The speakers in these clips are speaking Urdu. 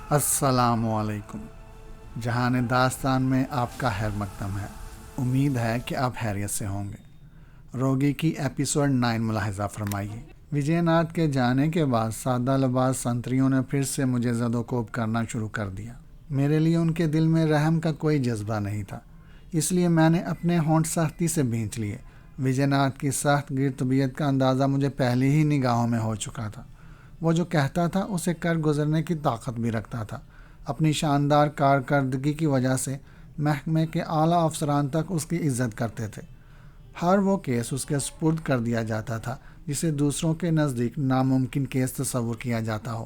السلام علیکم۔ جہان داستان میں آپ کا خیر مقدم ہے۔ امید ہے کہ آپ خیریت سے ہوں گے۔ روگی کی ایپیسوڈ 9 ملاحظہ فرمائیے۔ وجے ناتھ کے جانے کے بعد سادہ لباس سنتریوں نے پھر سے مجھے زد و کوب کرنا شروع کر دیا۔ میرے لیے ان کے دل میں رحم کا کوئی جذبہ نہیں تھا، اس لیے میں نے اپنے ہونٹ سختی سے بھینچ لیے۔ وجے ناتھ کی سخت گیر طبیعت کا اندازہ مجھے پہلی ہی نگاہوں میں ہو چکا تھا۔ وہ جو کہتا تھا اسے کر گزرنے کی طاقت بھی رکھتا تھا۔ اپنی شاندار کارکردگی کی وجہ سے محکمے کے اعلیٰ افسران تک اس کی عزت کرتے تھے۔ ہر وہ کیس اس کے سپرد کر دیا جاتا تھا جسے دوسروں کے نزدیک ناممکن کیس تصور کیا جاتا ہو۔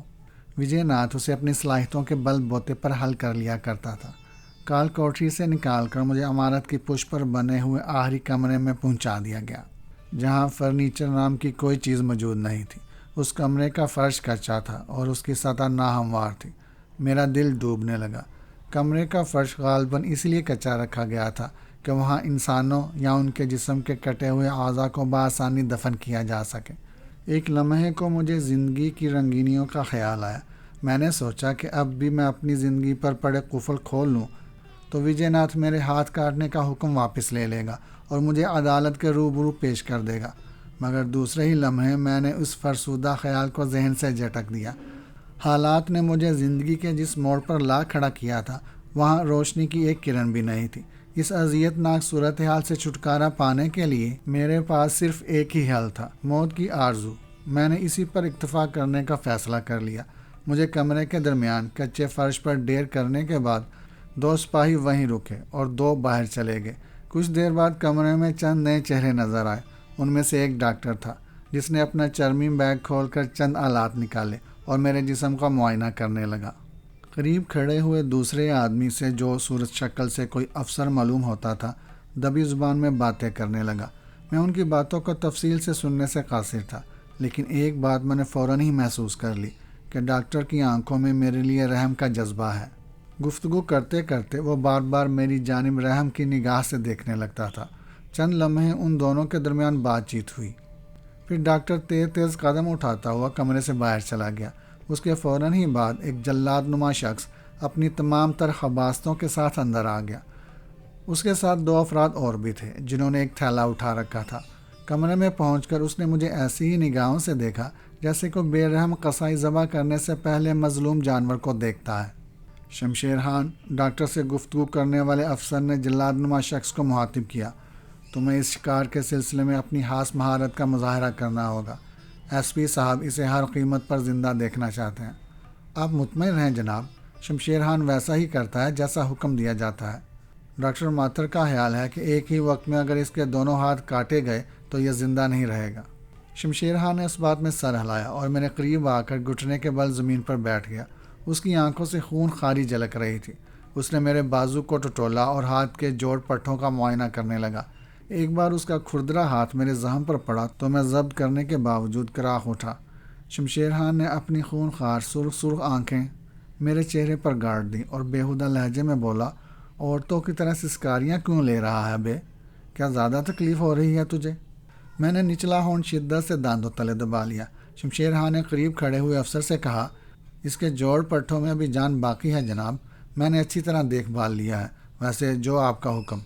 وجے ناتھ اسے اپنی صلاحیتوں کے بل بوتے پر حل کر لیا کرتا تھا۔ کال کوٹری سے نکال کر مجھے عمارت کی پشت پر بنے ہوئے آخری کمرے میں پہنچا دیا گیا، جہاں فرنیچر نام کی کوئی چیز موجود نہیں تھی۔ اس کمرے کا فرش کچا تھا اور اس کی سطح ناہموار تھی۔ میرا دل ڈوبنے لگا۔ کمرے کا فرش غالباً اس لیے کچا رکھا گیا تھا کہ وہاں انسانوں یا ان کے جسم کے کٹے ہوئے اعضاء کو بآسانی دفن کیا جا سکے۔ ایک لمحے کو مجھے زندگی کی رنگینیوں کا خیال آیا۔ میں نے سوچا کہ اب بھی میں اپنی زندگی پر پڑے قفل کھول لوں تو وجے ناتھ میرے ہاتھ کاٹنے کا حکم واپس لے لے گا اور مجھے عدالت کے روبرو پیش کر دے گا، مگر دوسرے ہی لمحے میں نے اس فرسودہ خیال کو ذہن سے جھٹک دیا۔ حالات نے مجھے زندگی کے جس موڑ پر لا کھڑا کیا تھا وہاں روشنی کی ایک کرن بھی نہیں تھی۔ اس اذیت ناک صورتحال سے چھٹکارا پانے کے لیے میرے پاس صرف ایک ہی حل تھا، موت کی آرزو۔ میں نے اسی پر اکتفا کرنے کا فیصلہ کر لیا۔ مجھے کمرے کے درمیان کچے فرش پر ڈیر کرنے کے بعد 2 سپاہی وہیں رکے اور 2 باہر چلے گئے۔ کچھ دیر بعد کمرے میں چند نئے چہرے نظر آئے۔ ان میں سے ایک ڈاکٹر تھا جس نے اپنا چرمی بیگ کھول کر چند آلات نکالے اور میرے جسم کا معائنہ کرنے لگا۔ قریب کھڑے ہوئے دوسرے آدمی سے، جو صورت شکل سے کوئی افسر معلوم ہوتا تھا، دبی زبان میں باتیں کرنے لگا۔ میں ان کی باتوں کو تفصیل سے سننے سے قاصر تھا، لیکن ایک بات میں نے فوراً ہی محسوس کر لی کہ ڈاکٹر کی آنکھوں میں میرے لیے رحم کا جذبہ ہے۔ گفتگو کرتے کرتے وہ بار بار میری جانب رحم کی نگاہ سے دیکھنے لگتا تھا۔ چند لمحے ان دونوں کے درمیان بات چیت ہوئی، پھر ڈاکٹر تیز تیز قدم اٹھاتا ہوا کمرے سے باہر چلا گیا۔ اس کے فوراً ہی بعد ایک جلاد نما شخص اپنی تمام تر خباستوں کے ساتھ اندر آ گیا۔ اس کے ساتھ 2 افراد اور بھی تھے جنہوں نے ایک تھیلا اٹھا رکھا تھا۔ کمرے میں پہنچ کر اس نے مجھے ایسی ہی نگاہوں سے دیکھا جیسے کوئی بے رحم قصائی ذبح کرنے سے پہلے مظلوم جانور کو دیکھتا ہے۔ شمشیر خان، ڈاکٹر سے گفتگو کرنے والے افسر نے جلاد نما شخص کو مخاطب کیا، تمہیں اس شکار کے سلسلے میں اپنی خاص مہارت کا مظاہرہ کرنا ہوگا۔ ایس پی صاحب اسے ہر قیمت پر زندہ دیکھنا چاہتے ہیں۔ آپ مطمئن رہیں جناب، شمشیر خان ویسا ہی کرتا ہے جیسا حکم دیا جاتا ہے۔ ڈاکٹر ماتھر کا خیال ہے کہ ایک ہی وقت میں اگر اس کے دونوں ہاتھ کاٹے گئے تو یہ زندہ نہیں رہے گا۔ شمشیر خان نے اس بات میں سر ہلایا اور میرے قریب آ کر گھٹنے کے بل زمین پر بیٹھ گیا۔ اس کی آنکھوں سے خون خاری جھلک رہی تھی۔ اس نے میرے بازو کو ٹٹولا اور ہاتھ کے جوڑ پٹھوں کا معائنہ کرنے لگا۔ ایک بار اس کا کھردرا ہاتھ میرے زخم پر پڑا تو میں ضبط کرنے کے باوجود کراہ اٹھا۔ شمشیر خان نے اپنی خون خوار سرخ سرخ آنکھیں میرے چہرے پر گاڑ دیں اور بیہودہ لہجے میں بولا، عورتوں کی طرح سسکاریاں کیوں لے رہا ہے بے؟ کیا زیادہ تکلیف ہو رہی ہے تجھے؟ میں نے نچلا ہونٹ شدت سے دانتوں تلے دبا لیا۔ شمشیر خان نے قریب کھڑے ہوئے افسر سے کہا، اس کے جوڑ پٹھوں میں ابھی جان باقی ہے جناب، میں نے اچھی طرح دیکھ بھال لیا ہے، ویسے جو آپ کا حکم۔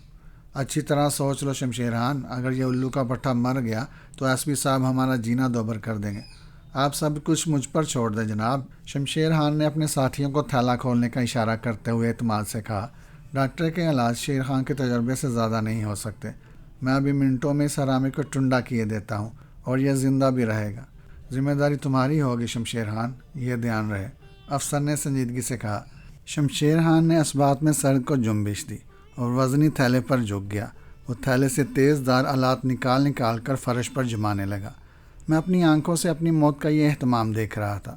اچھی طرح سوچ لو شمشیر خان، اگر یہ الو کا پٹھا مر گیا تو ایس پی صاحب ہمارا جینا دوبر کر دیں گے۔ آپ سب کچھ مجھ پر چھوڑ دیں جناب۔ شمشیر خان نے اپنے ساتھیوں کو تھیلا کھولنے کا اشارہ کرتے ہوئے اعتماد سے کہا، ڈاکٹر کے علاج شیر خان کے تجربے سے زیادہ نہیں ہو سکتے۔ میں ابھی منٹوں میں اس حرامی کو ٹنڈا کیے دیتا ہوں اور یہ زندہ بھی رہے گا۔ ذمہ داری تمہاری ہوگی شمشیر خان، یہ دھیان رہے، افسر نے سنجیدگی سے کہا۔ شمشیر خان نے اس بات میں سر کو جنبش دی اور وزنی تھیلے پر جھک گیا۔ وہ تھیلے سے تیز دار آلات نکال کر فرش پر جمانے لگا۔ میں اپنی آنکھوں سے اپنی موت کا یہ اہتمام دیکھ رہا تھا۔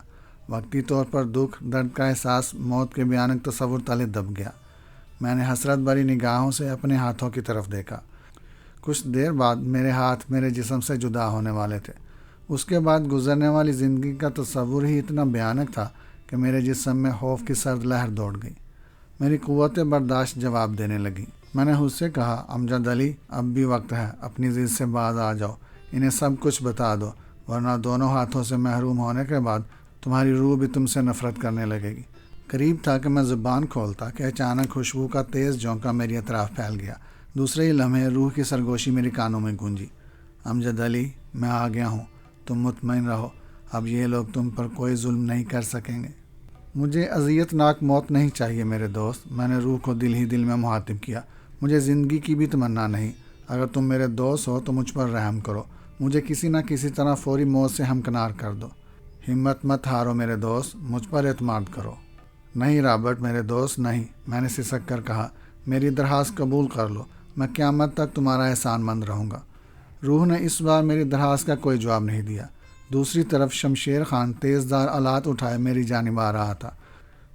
وقتی طور پر دکھ، درد کا احساس موت کے بھیانک تصور تلے دب گیا۔ میں نے حسرت بھری نگاہوں سے اپنے ہاتھوں کی طرف دیکھا۔ کچھ دیر بعد میرے ہاتھ میرے جسم سے جدا ہونے والے تھے۔ اس کے بعد گزرنے والی زندگی کا تصور ہی اتنا بھیانک تھا کہ میرے جسم میں خوف کی سرد لہر دوڑ گئی۔ میری قوت برداشت جواب دینے لگی۔ میں نے خود سے کہا، امجد علی، اب بھی وقت ہے، اپنی ضد سے باز آ جاؤ، انہیں سب کچھ بتا دو، ورنہ دونوں ہاتھوں سے محروم ہونے کے بعد تمہاری روح بھی تم سے نفرت کرنے لگے گی۔ قریب تھا کہ میں زبان کھولتا کہ اچانک خوشبو کا تیز جھونکا میری اطراف پھیل گیا۔ دوسرے ہی لمحے روح کی سرگوشی میری کانوں میں گونجی۔ امجد علی، میں آ گیا ہوں، تم مطمئن رہو، اب یہ لوگ تم پر کوئی ظلم نہیں کر سکیں گے۔ مجھے اذیت ناک موت نہیں چاہیے میرے دوست، میں نے روح کو دل ہی دل میں مخاطب کیا۔ مجھے زندگی کی بھی تمنا نہیں، اگر تم میرے دوست ہو تو مجھ پر رحم کرو، مجھے کسی نہ کسی طرح فوری موت سے ہمکنار کر دو۔ ہمت مت ہارو میرے دوست، مجھ پر اعتماد کرو۔ نہیں رابرٹ میرے دوست نہیں، میں نے سسک کر کہا، میری درخواست قبول کر لو، میں قیامت تک تمہارا احسان مند رہوں گا۔ روح نے اس بار میری درخواست کا کوئی جواب نہیں دیا۔ دوسری طرف شمشیر خان تیز دار آلات اٹھائے میری جانب آ رہا تھا۔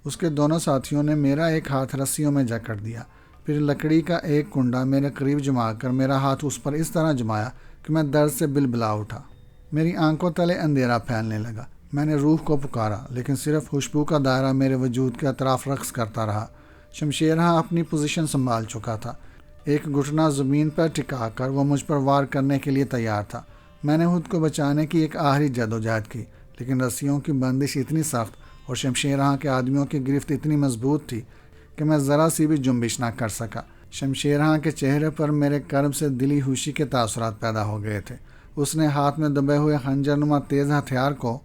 اس کے دونوں ساتھیوں نے میرا ایک ہاتھ رسیوں میں جکڑ دیا، پھر لکڑی کا ایک کنڈا میرے قریب جما کر میرا ہاتھ اس پر اس طرح جمایا کہ میں درد سے بلبلا اٹھا۔ میری آنکھوں تلے اندھیرا پھیلنے لگا۔ میں نے روح کو پکارا، لیکن صرف خوشبو کا دائرہ میرے وجود کے اطراف رقص کرتا رہا۔ شمشیر خان اپنی پوزیشن سنبھال چکا تھا۔ ایک گھٹنا زمین پر ٹکا کر وہ مجھ پر وار کرنے کے لیے تیار تھا۔ میں نے خود کو بچانے کی ایک آخری جدوجہد کی، لیکن رسیوں کی بندش اتنی سخت اور شمشیر خان کے آدمیوں کی گرفت اتنی مضبوط تھی کہ میں ذرا سی بھی جنبش نہ کر سکا۔ شمشیر خان کے چہرے پر میرے کرب سے دلی خوشی کے تاثرات پیدا ہو گئے تھے۔ اس نے ہاتھ میں دبے ہوئے خنجر نما تیز ہتھیار کو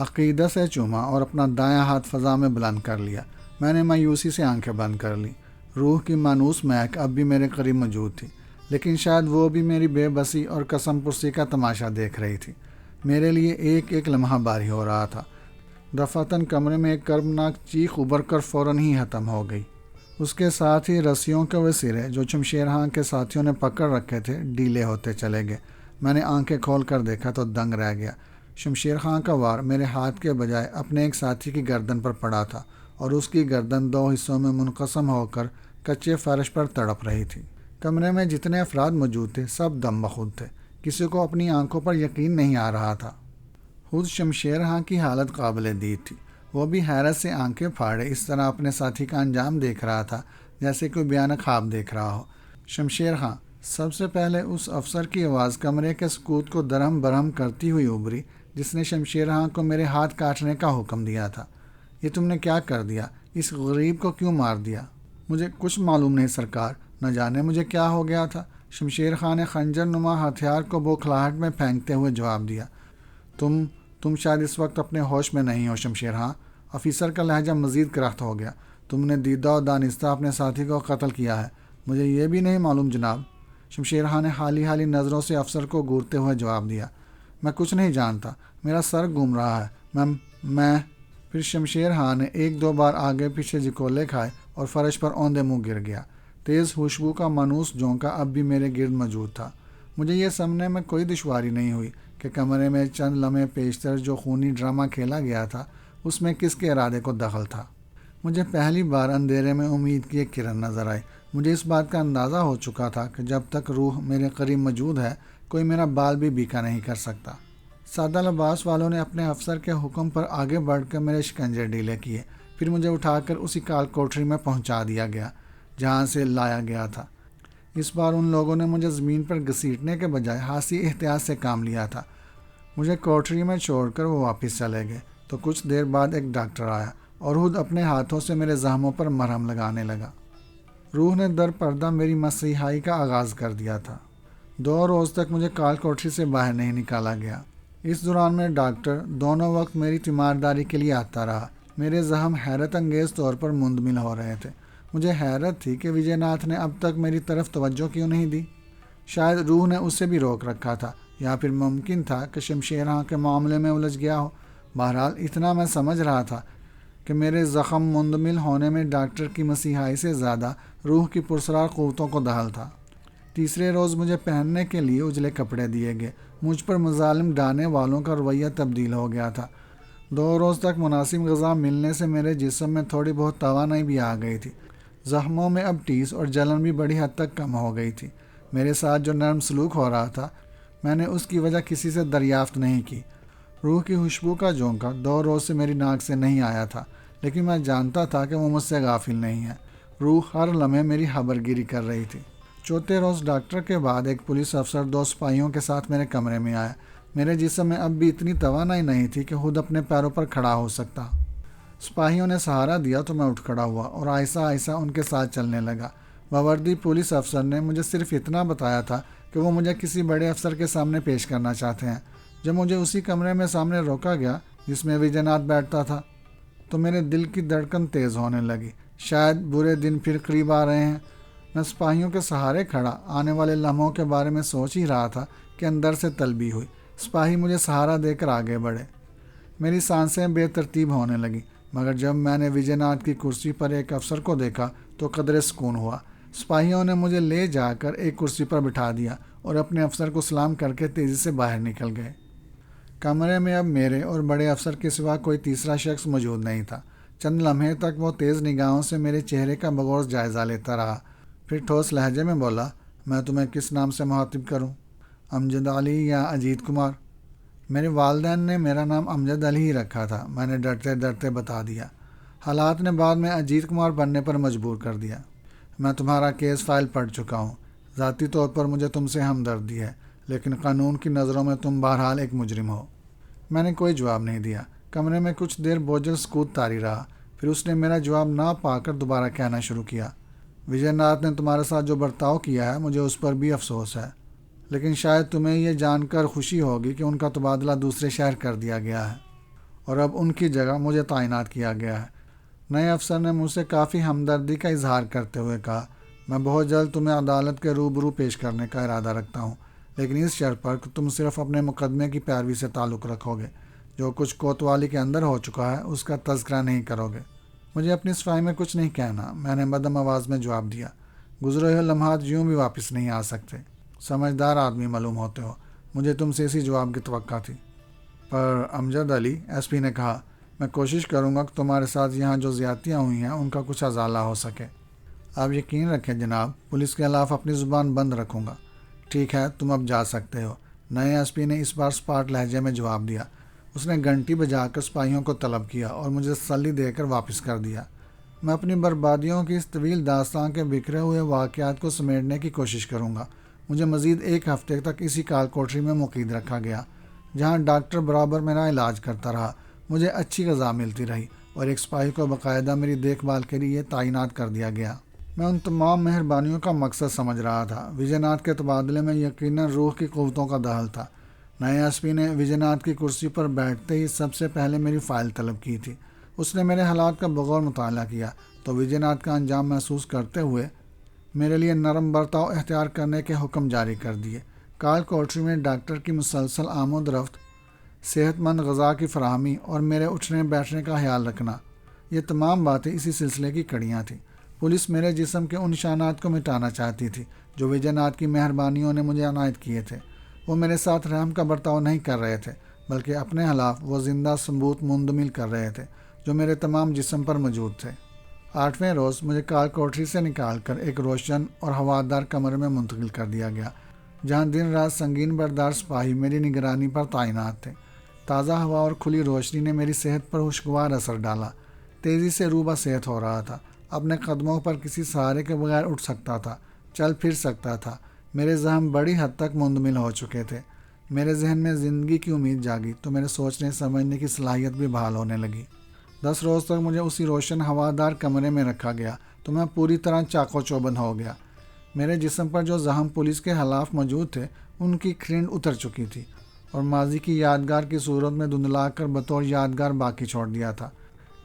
عقیدت سے چوما اور اپنا دایاں ہاتھ فضا میں بلند کر لیا۔ میں نے مایوسی سے آنکھیں بند کر لیں۔ روح کی مانوس مہک اب بھی میرے قریب موجود تھی، لیکن شاید وہ بھی میری بے بسی اور قسم پرسی کا تماشا دیکھ رہی تھی۔ میرے لیے ایک ایک لمحہ باری ہو رہا تھا۔ دفعتاً کمرے میں ایک کربناک چیخ ابھر کر فوراً ہی ختم ہو گئی۔ اس کے ساتھ ہی رسیوں کے وہ سرے جو شمشیر خان کے ساتھیوں نے پکڑ رکھے تھے ڈھیلے ہوتے چلے گئے۔ میں نے آنکھیں کھول کر دیکھا تو دنگ رہ گیا۔ شمشیر خان کا وار میرے ہاتھ کے بجائے اپنے ایک ساتھی کی گردن پر پڑا تھا اور اس کی گردن دو حصوں میں منقسم ہو کر کچے فرش پر تڑپ رہی تھی۔ کمرے میں جتنے افراد موجود تھے سب دم بخود تھے۔ کسی کو اپنی آنکھوں پر یقین نہیں آ رہا تھا۔ خود شمشیر خان کی حالت قابل دید تھی۔ وہ بھی حیرت سے آنکھیں پھاڑے اس طرح اپنے ساتھی کا انجام دیکھ رہا تھا جیسے کوئی بھیانک خواب دیکھ رہا ہو۔ شمشیر خان، سب سے پہلے اس افسر کی آواز کمرے کے سکوت کو درہم برہم کرتی ہوئی ابھری جس نے شمشیر خان کو میرے ہاتھ کاٹنے کا حکم دیا تھا۔ یہ تم نے کیا کر دیا؟ اس غریب کو کیوں مار دیا؟ مجھے کچھ معلوم نہیں سرکار، نہ جانے مجھے کیا ہو گیا تھا۔ شمشیر خان نے خنجر نما ہتھیار کو بوکھلاہٹ میں پھینکتے ہوئے جواب دیا۔ تم شاید اس وقت اپنے ہوش میں نہیں ہو شمشیر خان۔ آفیسر کا لہجہ مزید کرخت ہو گیا۔ تم نے دیدہ و دانستہ اپنے ساتھی کو قتل کیا ہے۔ مجھے یہ بھی نہیں معلوم جناب۔ شمشیر خان نے حالی حالی نظروں سے افسر کو گھورتے ہوئے جواب دیا۔ میں کچھ نہیں جانتا، میرا سر گھوم رہا ہے۔ میں پھر شمشیر خان نے ایک دو بار آگے پیچھے جکولے کھائے اور فرش پر اوندے منہ گر گیا۔ تیز خوشبو کا مانوس جھونکا اب بھی میرے گرد موجود تھا۔ مجھے یہ سمجھنے میں کوئی دشواری نہیں ہوئی کہ کمرے میں چند لمحے پیشتر جو خونی ڈرامہ کھیلا گیا تھا اس میں کس کے ارادے کو دخل تھا۔ مجھے پہلی بار اندھیرے میں امید کی ایک کرن نظر آئی۔ مجھے اس بات کا اندازہ ہو چکا تھا کہ جب تک روح میرے قریب موجود ہے کوئی میرا بال بھی بیکا نہیں کر سکتا۔ سادہ لباس والوں نے اپنے افسر کے حکم پر آگے بڑھ کر میرے شکنجے ڈھیلے کیے، پھر مجھے اٹھا کر اسی کال کوٹری میں پہنچا دیا گیا جہاں سے لایا گیا تھا۔ اس بار ان لوگوں نے مجھے زمین پر گھسیٹنے کے بجائے خاصی احتیاط سے کام لیا تھا۔ مجھے کوٹری میں چھوڑ کر وہ واپس چلے گئے تو کچھ دیر بعد ایک ڈاکٹر آیا اور خود اپنے ہاتھوں سے میرے زخموں پر مرہم لگانے لگا۔ روح نے در پردہ میری مسیحائی کا آغاز کر دیا تھا۔ 2 روز تک مجھے کال کوٹری سے باہر نہیں نکالا گیا۔ اس دوران میں ڈاکٹر دونوں وقت میری تیمارداری کے لیے آتا رہا۔ میرے زخم حیرت انگیز طور پر مندمل ہو رہے تھے۔ مجھے حیرت تھی کہ وجے ناتھ نے اب تک میری طرف توجہ کیوں نہیں دی۔ شاید روح نے اسے بھی روک رکھا تھا، یا پھر ممکن تھا کہ شمشیر خان کے معاملے میں الجھ گیا ہو۔ بہرحال اتنا میں سمجھ رہا تھا کہ میرے زخم مندمل ہونے میں ڈاکٹر کی مسیحائی سے زیادہ روح کی پرسرار قوتوں کو دخل تھا۔ تیسرے روز مجھے پہننے کے لیے اجلے کپڑے دیے گئے۔ مجھ پر مظالم ڈھانے والوں کا رویہ تبدیل ہو گیا تھا۔ 2 روز تک مناسب غذا ملنے سے میرے جسم میں تھوڑی بہت توانائی بھی آ گئی تھی۔ زخموں میں اب ٹیس اور جلن بھی بڑی حد تک کم ہو گئی تھی۔ میرے ساتھ جو نرم سلوک ہو رہا تھا میں نے اس کی وجہ کسی سے دریافت نہیں کی۔ روح کی خوشبو کا جھونکا 2 روز سے میری ناک سے نہیں آیا تھا، لیکن میں جانتا تھا کہ وہ مجھ سے غافل نہیں ہے۔ روح ہر لمحے میری خبر گیری کر رہی تھی۔ 4تھے روز ڈاکٹر کے بعد ایک پولیس افسر 2 سپاہیوں کے ساتھ میرے کمرے میں آیا۔ میرے جسم میں اب بھی اتنی توانائی نہیں تھی کہ خود اپنے پیروں پر کھڑا ہو سکتا۔ سپاہیوں نے سہارا دیا تو میں اٹھ کھڑا ہوا اور آہستہ آہستہ ان کے ساتھ چلنے لگا۔ باوردی پولیس افسر نے مجھے صرف اتنا بتایا تھا کہ وہ مجھے کسی بڑے افسر کے سامنے پیش کرنا چاہتے ہیں۔ جب مجھے اسی کمرے میں سامنے روکا گیا جس میں وجے ناتھ بیٹھتا تھا تو میرے دل کی دھڑکن تیز ہونے لگی۔ شاید برے دن پھر قریب آ رہے ہیں۔ میں سپاہیوں کے سہارے کھڑا آنے والے لمحوں کے بارے میں سوچ ہی رہا تھا کہ اندر سے طلبی ہوئی۔ سپاہی مجھے سہارا دے کر آگے بڑھے۔ میری سانسیں بے ترتیب ہونے لگیں، مگر جب میں نے وجے ناتھ کی کرسی پر ایک افسر کو دیکھا تو قدرے سکون ہوا۔ سپاہیوں نے مجھے لے جا کر ایک کرسی پر بٹھا دیا اور اپنے افسر کو سلام کر کے تیزی سے باہر نکل گئے۔ کمرے میں اب میرے اور بڑے افسر کے سوا کوئی تیسرا شخص موجود نہیں تھا۔ چند لمحے تک وہ تیز نگاہوں سے میرے چہرے کا بغور جائزہ لیتا رہا، پھر ٹھوس لہجے میں بولا، میں تمہیں کس نام سے مخاطب کروں؟ امجد علی یا اجیت کمار؟ میرے والدین نے میرا نام امجد علی ہی رکھا تھا، میں نے ڈرتے ڈرتے بتا دیا۔ حالات نے بعد میں اجیت کمار بننے پر مجبور کر دیا۔ میں تمہارا کیس فائل پڑھ چکا ہوں۔ ذاتی طور پر مجھے تم سے ہمدردی ہے، لیکن قانون کی نظروں میں تم بہرحال ایک مجرم ہو۔ میں نے کوئی جواب نہیں دیا۔ کمرے میں کچھ دیر بوجھل سکوت طاری رہا، پھر اس نے میرا جواب نہ پا کر دوبارہ کہنا شروع کیا، وجے ناتھ نے تمہارے ساتھ جو برتاؤ کیا ہے مجھے اس پر بھی افسوس ہے، لیکن شاید تمہیں یہ جان کر خوشی ہوگی کہ ان کا تبادلہ دوسرے شہر کر دیا گیا ہے اور اب ان کی جگہ مجھے تعینات کیا گیا ہے۔ نئے افسر نے مجھ سے کافی ہمدردی کا اظہار کرتے ہوئے کہا، میں بہت جلد تمہیں عدالت کے روبرو پیش کرنے کا ارادہ رکھتا ہوں، لیکن اس شرط پر کہ تم صرف اپنے مقدمے کی پیروی سے تعلق رکھو گے۔ جو کچھ کوتوالی کے اندر ہو چکا ہے اس کا تذکرہ نہیں کرو گے۔ مجھے اپنی صفائی میں کچھ نہیں کہنا، میں نے مدھم آواز میں جواب دیا۔ گزرے ہوئے لمحات یوں بھی واپس نہیں آ سکتے۔ سمجھدار آدمی معلوم ہوتے ہو، مجھے تم سے اسی جواب کی توقع تھی۔ پر امجد علی، ایس پی نے کہا، میں کوشش کروں گا کہ تمہارے ساتھ یہاں جو زیادتیاں ہوئی ہیں ان کا کچھ ازالہ ہو سکے۔ آپ یقین رکھیں جناب، پولیس کے خلاف اپنی زبان بند رکھوں گا۔ ٹھیک ہے، تم اب جا سکتے ہو، نئے ایس پی نے اس بار سپاٹ لہجے میں جواب دیا۔ اس نے گھنٹی بجا کر سپاہیوں کو طلب کیا اور مجھے تسلی دے کر واپس کر دیا۔ میں اپنی بربادیوں کی اس طویل داستان کے بکھرے ہوئے واقعات کو سمیٹنے کی کوشش کروں گا۔ مجھے مزید ایک ہفتے تک اسی کال کوٹری میں مقید رکھا گیا، جہاں ڈاکٹر برابر میرا علاج کرتا رہا، مجھے اچھی غذا ملتی رہی اور ایک سپاہی کو باقاعدہ میری دیکھ بھال کے لیے تعینات کر دیا گیا۔ میں ان تمام مہربانیوں کا مقصد سمجھ رہا تھا۔ وجے ناتھ کے تبادلے میں یقیناً روح کی قوتوں کا دخل تھا۔ نئے ایس پی نے وجے ناتھ کی کرسی پر بیٹھتے ہی سب سے پہلے میری فائل طلب کی تھی۔ اس نے میرے حالات کا بغور مطالعہ کیا تو وجے ناتھ کا انجام محسوس کرتے ہوئے میرے لیے نرم برتاؤ اختیار کرنے کے حکم جاری کر دیے۔ کال کوٹری میں ڈاکٹر کی مسلسل آمد و رفت، صحت مند غذا کی فراہمی اور میرے اٹھنے بیٹھنے کا خیال رکھنا، یہ تمام باتیں اسی سلسلے کی کڑیاں تھیں۔ پولیس میرے جسم کے ان نشانات کو مٹانا چاہتی تھی جو وجے ناتھ کی مہربانیوں نے مجھے عنایت کیے تھے۔ وہ میرے ساتھ رحم کا برتاؤ نہیں کر رہے تھے، بلکہ اپنے خلاف وہ زندہ ثبوت منتقل کر رہے تھے جو میرے تمام جسم پر موجود تھے۔ 8ویں روز مجھے کال کوٹری سے نکال کر ایک روشن اور ہوادار کمرے میں منتقل کر دیا گیا، جہاں دن رات سنگین بردار سپاہی میری نگرانی پر تعینات تھے۔ تازہ ہوا اور کھلی روشنی نے میری صحت پر خوشگوار اثر ڈالا۔ تیزی سے روبہ صحت ہو رہا تھا، اپنے قدموں پر کسی سہارے کے بغیر اٹھ سکتا تھا، چل پھر سکتا تھا۔ میرے ذہن بڑی حد تک منجمد ہو چکے تھے۔ میرے ذہن میں زندگی کی امید جاگی تو میرے سوچنے سمجھنے کی صلاحیت بھی بحال ہونے لگی۔ 10 روز تک مجھے اسی روشن ہوادار کمرے میں رکھا گیا تو میں پوری طرح چاق و چوبند ہو گیا۔ میرے جسم پر جو زخم پولیس کے خلاف موجود تھے ان کی کھرند اتر چکی تھی اور ماضی کی یادگار کی صورت میں دھندلا کر بطور یادگار باقی چھوڑ دیا تھا۔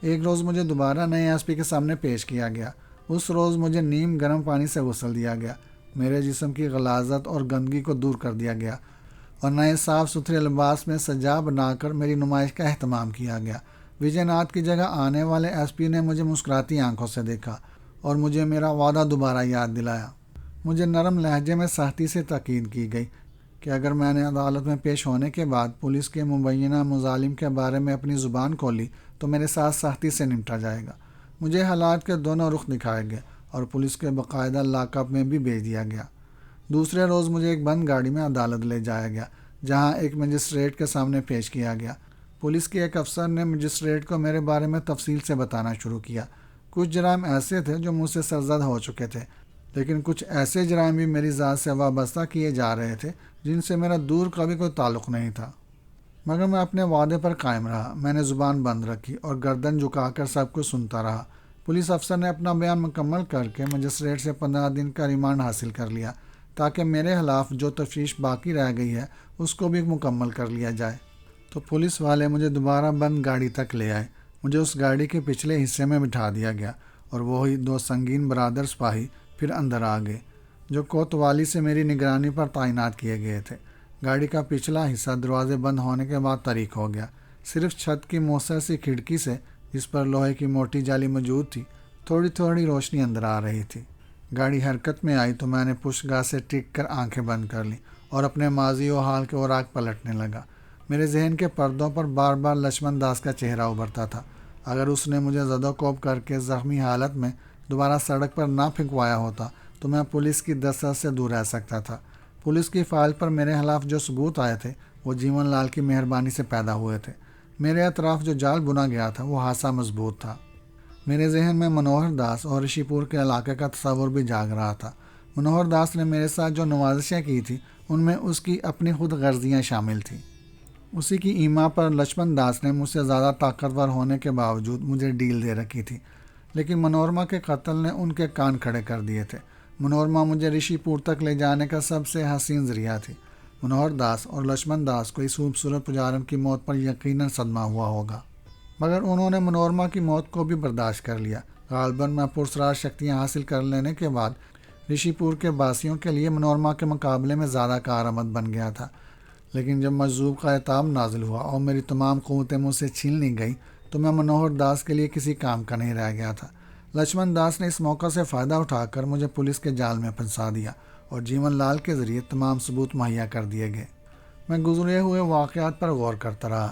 ایک روز مجھے دوبارہ نئے ایس پی کے سامنے پیش کیا گیا۔ اس روز مجھے نیم گرم پانی سے غسل دیا گیا، میرے جسم کی غلاظت اور گندگی کو دور کر دیا گیا اور نئے صاف ستھرے لباس میں سجا بنا کر میری نمائش کا اہتمام کیا گیا۔ وجے ناتھ کی جگہ آنے والے ایس پی نے مجھے مسکراتی آنکھوں سے دیکھا اور مجھے میرا وعدہ دوبارہ یاد دلایا۔ مجھے نرم لہجے میں سختی سے تاکید کی گئی کہ اگر میں نے عدالت میں پیش ہونے کے بعد پولیس کے مبینہ مظالم کے بارے میں اپنی زبان کھولی تو میرے ساتھ سختی سے نمٹا جائے گا۔ مجھے حالات کے دونوں رخ دکھائے گئے اور پولیس کے باقاعدہ لاک اپ میں بھی بھیج دیا گیا۔ دوسرے روز مجھے ایک بند گاڑی میں عدالت لے جایا گیا، جہاں ایک مجسٹریٹ کے سامنے پیش کیا گیا۔ پولیس کے ایک افسر نے مجسٹریٹ کو میرے بارے میں تفصیل سے بتانا شروع کیا۔ کچھ جرائم ایسے تھے جو مجھ سے سرزد ہو چکے تھے، لیکن کچھ ایسے جرائم بھی میری ذات سے وابستہ کیے جا رہے تھے جن سے میرا دور کا بھی کوئی تعلق نہیں تھا۔ مگر میں اپنے وعدے پر قائم رہا۔ میں نے زبان بند رکھی اور گردن جھکا کر سب کچھ سنتا رہا۔ پولیس افسر نے اپنا بیان مکمل کر کے مجسٹریٹ سے 15 دن کا ریمانڈ حاصل کر لیا تاکہ میرے خلاف جو تفتیش باقی رہ گئی ہے اس کو بھی مکمل کر لیا جائے۔ تو پولیس والے مجھے دوبارہ بند گاڑی تک لے آئے۔ مجھے اس گاڑی کے پچھلے حصے میں بٹھا دیا گیا اور وہی 2 سنگین برادر سپاہی پھر اندر آ گئے جو کوتوالی سے میری نگرانی پر تعینات کیے گئے تھے۔ گاڑی کا پچھلا حصہ دروازے بند ہونے کے بعد طریق ہو گیا۔ صرف چھت کی موثر سی کھڑکی سے، جس پر لوہے کی موٹی جالی موجود تھی، تھوڑی تھوڑی روشنی اندر آ رہی تھی۔ گاڑی حرکت میں آئی تو میں نے پشت گاہ سے ٹک کر آنکھیں بند کر لیں اور اپنے ماضی و حال کے اوراق پلٹنے لگا۔ میرے ذہن کے پردوں پر بار بار لچھمن داس کا چہرہ ابھرتا تھا۔ اگر اس نے مجھے زد و کوب کر کے زخمی حالت میں دوبارہ سڑک پر نہ پھینکوایا ہوتا تو میں پولیس کی دسترس سے دور رہ سکتا تھا۔ پولیس کی فائل پر میرے خلاف جو ثبوت آئے تھے وہ جیون لال کی مہربانی سے پیدا ہوئے تھے۔ میرے اطراف جو جال بنا گیا تھا وہ خاصا مضبوط تھا۔ میرے ذہن میں منوہر داس اور رشی پور کے علاقے کا تصور بھی جاگ رہا تھا۔ منوہر داس نے میرے ساتھ جو نوازشیں کی تھیں ان میں اس کی اپنی خود غرضیاں شامل تھیں۔ اسی کی ایما پر لچھمن داس نے مجھ سے زیادہ طاقتور ہونے کے باوجود مجھے ڈیل دے رکھی تھی، لیکن منورما کے قتل نے ان کے کان کھڑے کر دیے تھے۔ منورما مجھے رشی پور تک لے جانے کا سب سے حسین ذریعہ تھی۔ منوہر داس اور لچھمن داس کو اس خوبصورت پجارم کی موت پر یقیناً صدمہ ہوا ہوگا، مگر انہوں نے منورما کی موت کو بھی برداشت کر لیا۔ غالباً میں پرسرار شکتیاں حاصل کر لینے کے بعد رشی پور کے باسیوں کے لیے منورما کے مقابلے میں زیادہ کارآمد بن گیا تھا، لیکن جب مجذوب کا عتاب نازل ہوا اور میری تمام قوتیں مجھ سے چھین لی گئیں تو میں منوہر داس کے لیے کسی کام کا نہیں رہ گیا تھا۔ لچھمن داس نے اس موقع سے فائدہ اٹھا کر مجھے پولیس کے جال میں پھنسا دیا اور جیون لال کے ذریعے تمام ثبوت مہیا کر دیے گئے۔ میں گزرے ہوئے واقعات پر غور کرتا رہا۔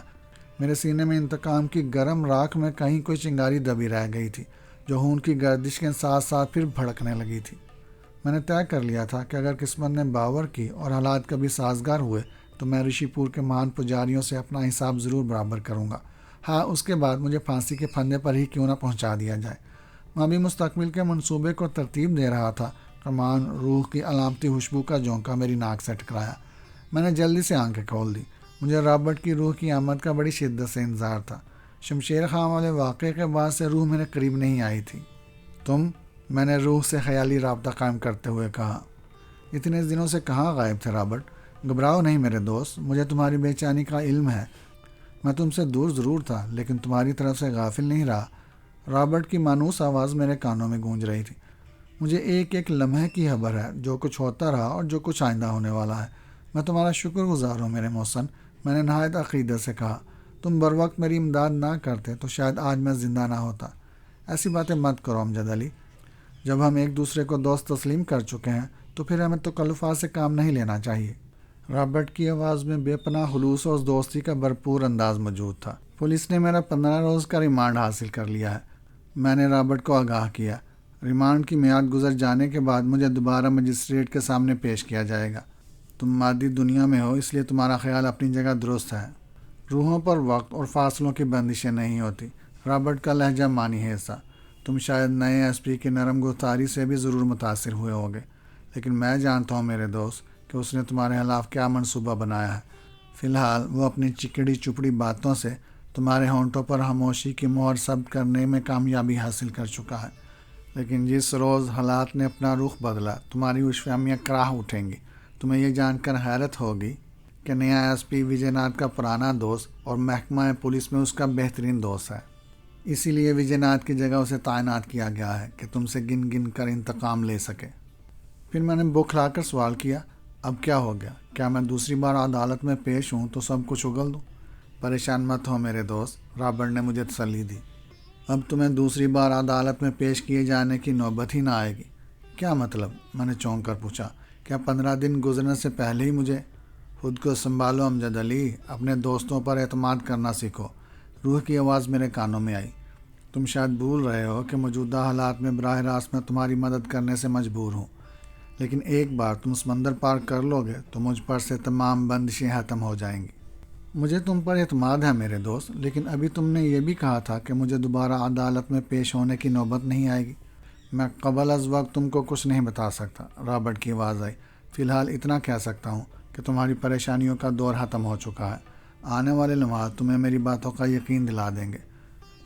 میرے سینے میں انتقام کی گرم راکھ میں کہیں کوئی چنگاری دبی رہ گئی تھی جو خون کی گردش کے ساتھ ساتھ پھر بھڑکنے لگی تھی۔ میں نے طے کر لیا تھا کہ اگر قسمت نے باور کی اور حالات کبھی سازگار ہوئے تو میں رشی پور کے مہان پجاریوں سے اپنا حساب ضرور برابر کروں گا۔ ہاں، اس کے بعد مجھے پھانسی کے پھندے پر ہی کیوں نہ پہنچا دیا جائے۔ میں ابھی مستقبل کے منصوبے کو ترتیب دے رہا تھا کہ مان روح کی علامتی خوشبو کا جھونکا میری ناک سے ٹکرایا۔ میں نے جلدی سے آنکھیں کھول دی۔ مجھے رابرٹ کی روح کی آمد کا بڑی شدت سے انتظار تھا۔ شمشیر خان والے واقعے کے بعد سے روح میرے قریب نہیں آئی تھی۔ تم، میں نے روح سے خیالی رابطہ قائم کرتے ہوئے کہا، اتنے دنوں سے کہاں غائب تھے رابرٹ؟ گھبراؤ نہیں میرے دوست، مجھے تمہاری بے چینی کا علم ہے۔ میں تم سے دور ضرور تھا لیکن تمہاری طرف سے غافل نہیں رہا۔ رابرٹ کی مانوس آواز میرے کانوں میں گونج رہی تھی۔ مجھے ایک ایک لمحے کی خبر ہے، جو کچھ ہوتا رہا اور جو کچھ آئندہ ہونے والا ہے۔ میں تمہارا شکر گزار ہوں میرے محسن، میں نے نہایت عقیدت سے کہا۔ تم بر وقت میری امداد نہ کرتے تو شاید آج میں زندہ نہ ہوتا۔ ایسی باتیں مت کرو امجد علی۔ جب ہم ایک دوسرے کو دوست تسلیم کر چکے ہیں تو پھر ہمیں تکلفات سے کام نہیں لینا چاہیے۔ رابرٹ کی آواز میں بے پناہ خلوص اور دوستی کا بھرپور انداز موجود تھا۔ پولیس نے میرا 15 روز کا ریمانڈ حاصل کر لیا ہے، میں نے رابرٹ کو آگاہ کیا۔ ریمانڈ کی میعاد گزر جانے کے بعد مجھے دوبارہ مجسٹریٹ کے سامنے پیش کیا جائے گا۔ تم مادی دنیا میں ہو اس لیے تمہارا خیال اپنی جگہ درست ہے۔ روحوں پر وقت اور فاصلوں کی بندشیں نہیں ہوتی۔ رابرٹ کا لہجہ مانی ہے سا۔ تم شاید نئے ایس پی کی نرم گفتاری سے بھی ضرور متاثر ہوئے ہوگے، لیکن میں جانتا ہوں میرے دوست کہ اس نے تمہارے خلاف کیا منصوبہ بنایا ہے۔ فی الحال وہ اپنی چکڑی چپڑی باتوں سے تمہارے ہونٹوں پر خاموشی کی مہر ثبت کرنے میں کامیابی حاصل کر چکا ہے، لیکن جس روز حالات نے اپنا رخ بدلا تمہاری خوش فہمیاں کراہ اٹھیں گی۔ تمہیں یہ جان کر حیرت ہوگی کہ نیا ایس پی وجے ناتھ کا پرانا دوست اور محکمہ پولیس میں اس کا بہترین دوست ہے۔ اسی لیے وجے ناتھ کی جگہ اسے تعینات کیا گیا ہے کہ تم سے گن گن کر انتقام لے سکے۔ پھر میں نے بوکھلا کر سوال کیا، اب کیا ہو گیا؟ کیا میں دوسری بار عدالت میں پیش ہوں تو سب کچھ اگل دوں؟ پریشان مت ہو میرے دوست، رابرٹ نے مجھے تسلی دی۔ اب تمہیں دوسری بار عدالت میں پیش کیے جانے کی نوبت ہی نہ آئے گی۔ کیا مطلب؟ میں نے چونک کر پوچھا۔ کیا 15 دن گزرنے سے پہلے ہی مجھے؟ خود کو سنبھالو امجد علی، اپنے دوستوں پر اعتماد کرنا سیکھو۔ روح کی آواز میرے کانوں میں آئی۔ تم شاید بھول رہے ہو کہ موجودہ حالات میں براہ راست میں تمہاری مدد کرنے سے مجبور ہوں، لیکن ایک بار تم سمندر پار کر لو گے تو مجھ پر سے تمام بندشیں ختم ہو جائیں گی۔ مجھے تم پر اعتماد ہے میرے دوست، لیکن ابھی تم نے یہ بھی کہا تھا کہ مجھے دوبارہ عدالت میں پیش ہونے کی نوبت نہیں آئے گی۔ میں قبل از وقت تم کو کچھ نہیں بتا سکتا، رابرٹ کی آواز آئی۔ فی الحال اتنا کہہ سکتا ہوں کہ تمہاری پریشانیوں کا دور ختم ہو چکا ہے۔ آنے والے لمحات تمہیں میری باتوں کا یقین دلا دیں گے۔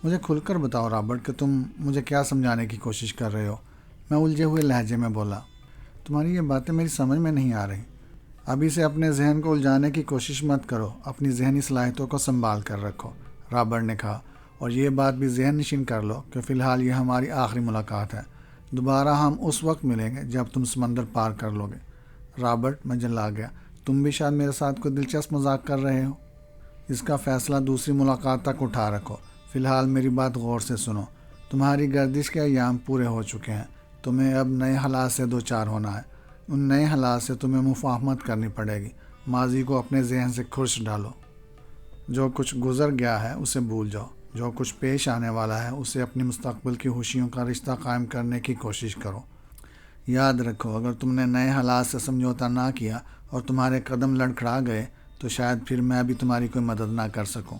مجھے کھل کر بتاؤ رابرٹ کہ تم مجھے کیا سمجھانے کی کوشش کر رہے ہو، میں الجھے ہوئے لہجے میں بولا۔ تمہاری یہ باتیں میری سمجھ میں نہیں آ رہی۔ ابھی سے اپنے ذہن کو الجھانے کی کوشش مت کرو، اپنی ذہنی صلاحیتوں کو سنبھال کر رکھو، رابرٹ نے کہا، اور یہ بات بھی ذہن نشین کر لو کہ فی الحال یہ ہماری آخری ملاقات ہے۔ دوبارہ ہم اس وقت ملیں گے جب تم سمندر پار کر لو گے۔ رابرٹ، میں جلا گیا، تم بھی شاید میرے ساتھ کوئی دلچسپ مذاق کر رہے ہو۔ اس کا فیصلہ دوسری ملاقات تک اٹھا رکھو، فی الحال میری بات غور سے سنو۔ تمہاری گردش کے ایام پورے ہو چکے ہیں، تمہیں اب نئے حالات سے دوچار ہونا ہے۔ ان نئے حالات سے تمہیں مفاہمت کرنی پڑے گی۔ ماضی کو اپنے ذہن سے کھرچ ڈالو۔ جو کچھ گزر گیا ہے اسے بھول جاؤ، جو کچھ پیش آنے والا ہے اسے اپنی مستقبل کی خوشیوں کا رشتہ قائم کرنے کی کوشش کرو۔ یاد رکھو، اگر تم نے نئے حالات سے سمجھوتا نہ کیا اور تمہارے قدم لڑکھڑا گئے تو شاید پھر میں بھی تمہاری کوئی مدد نہ کر سکوں۔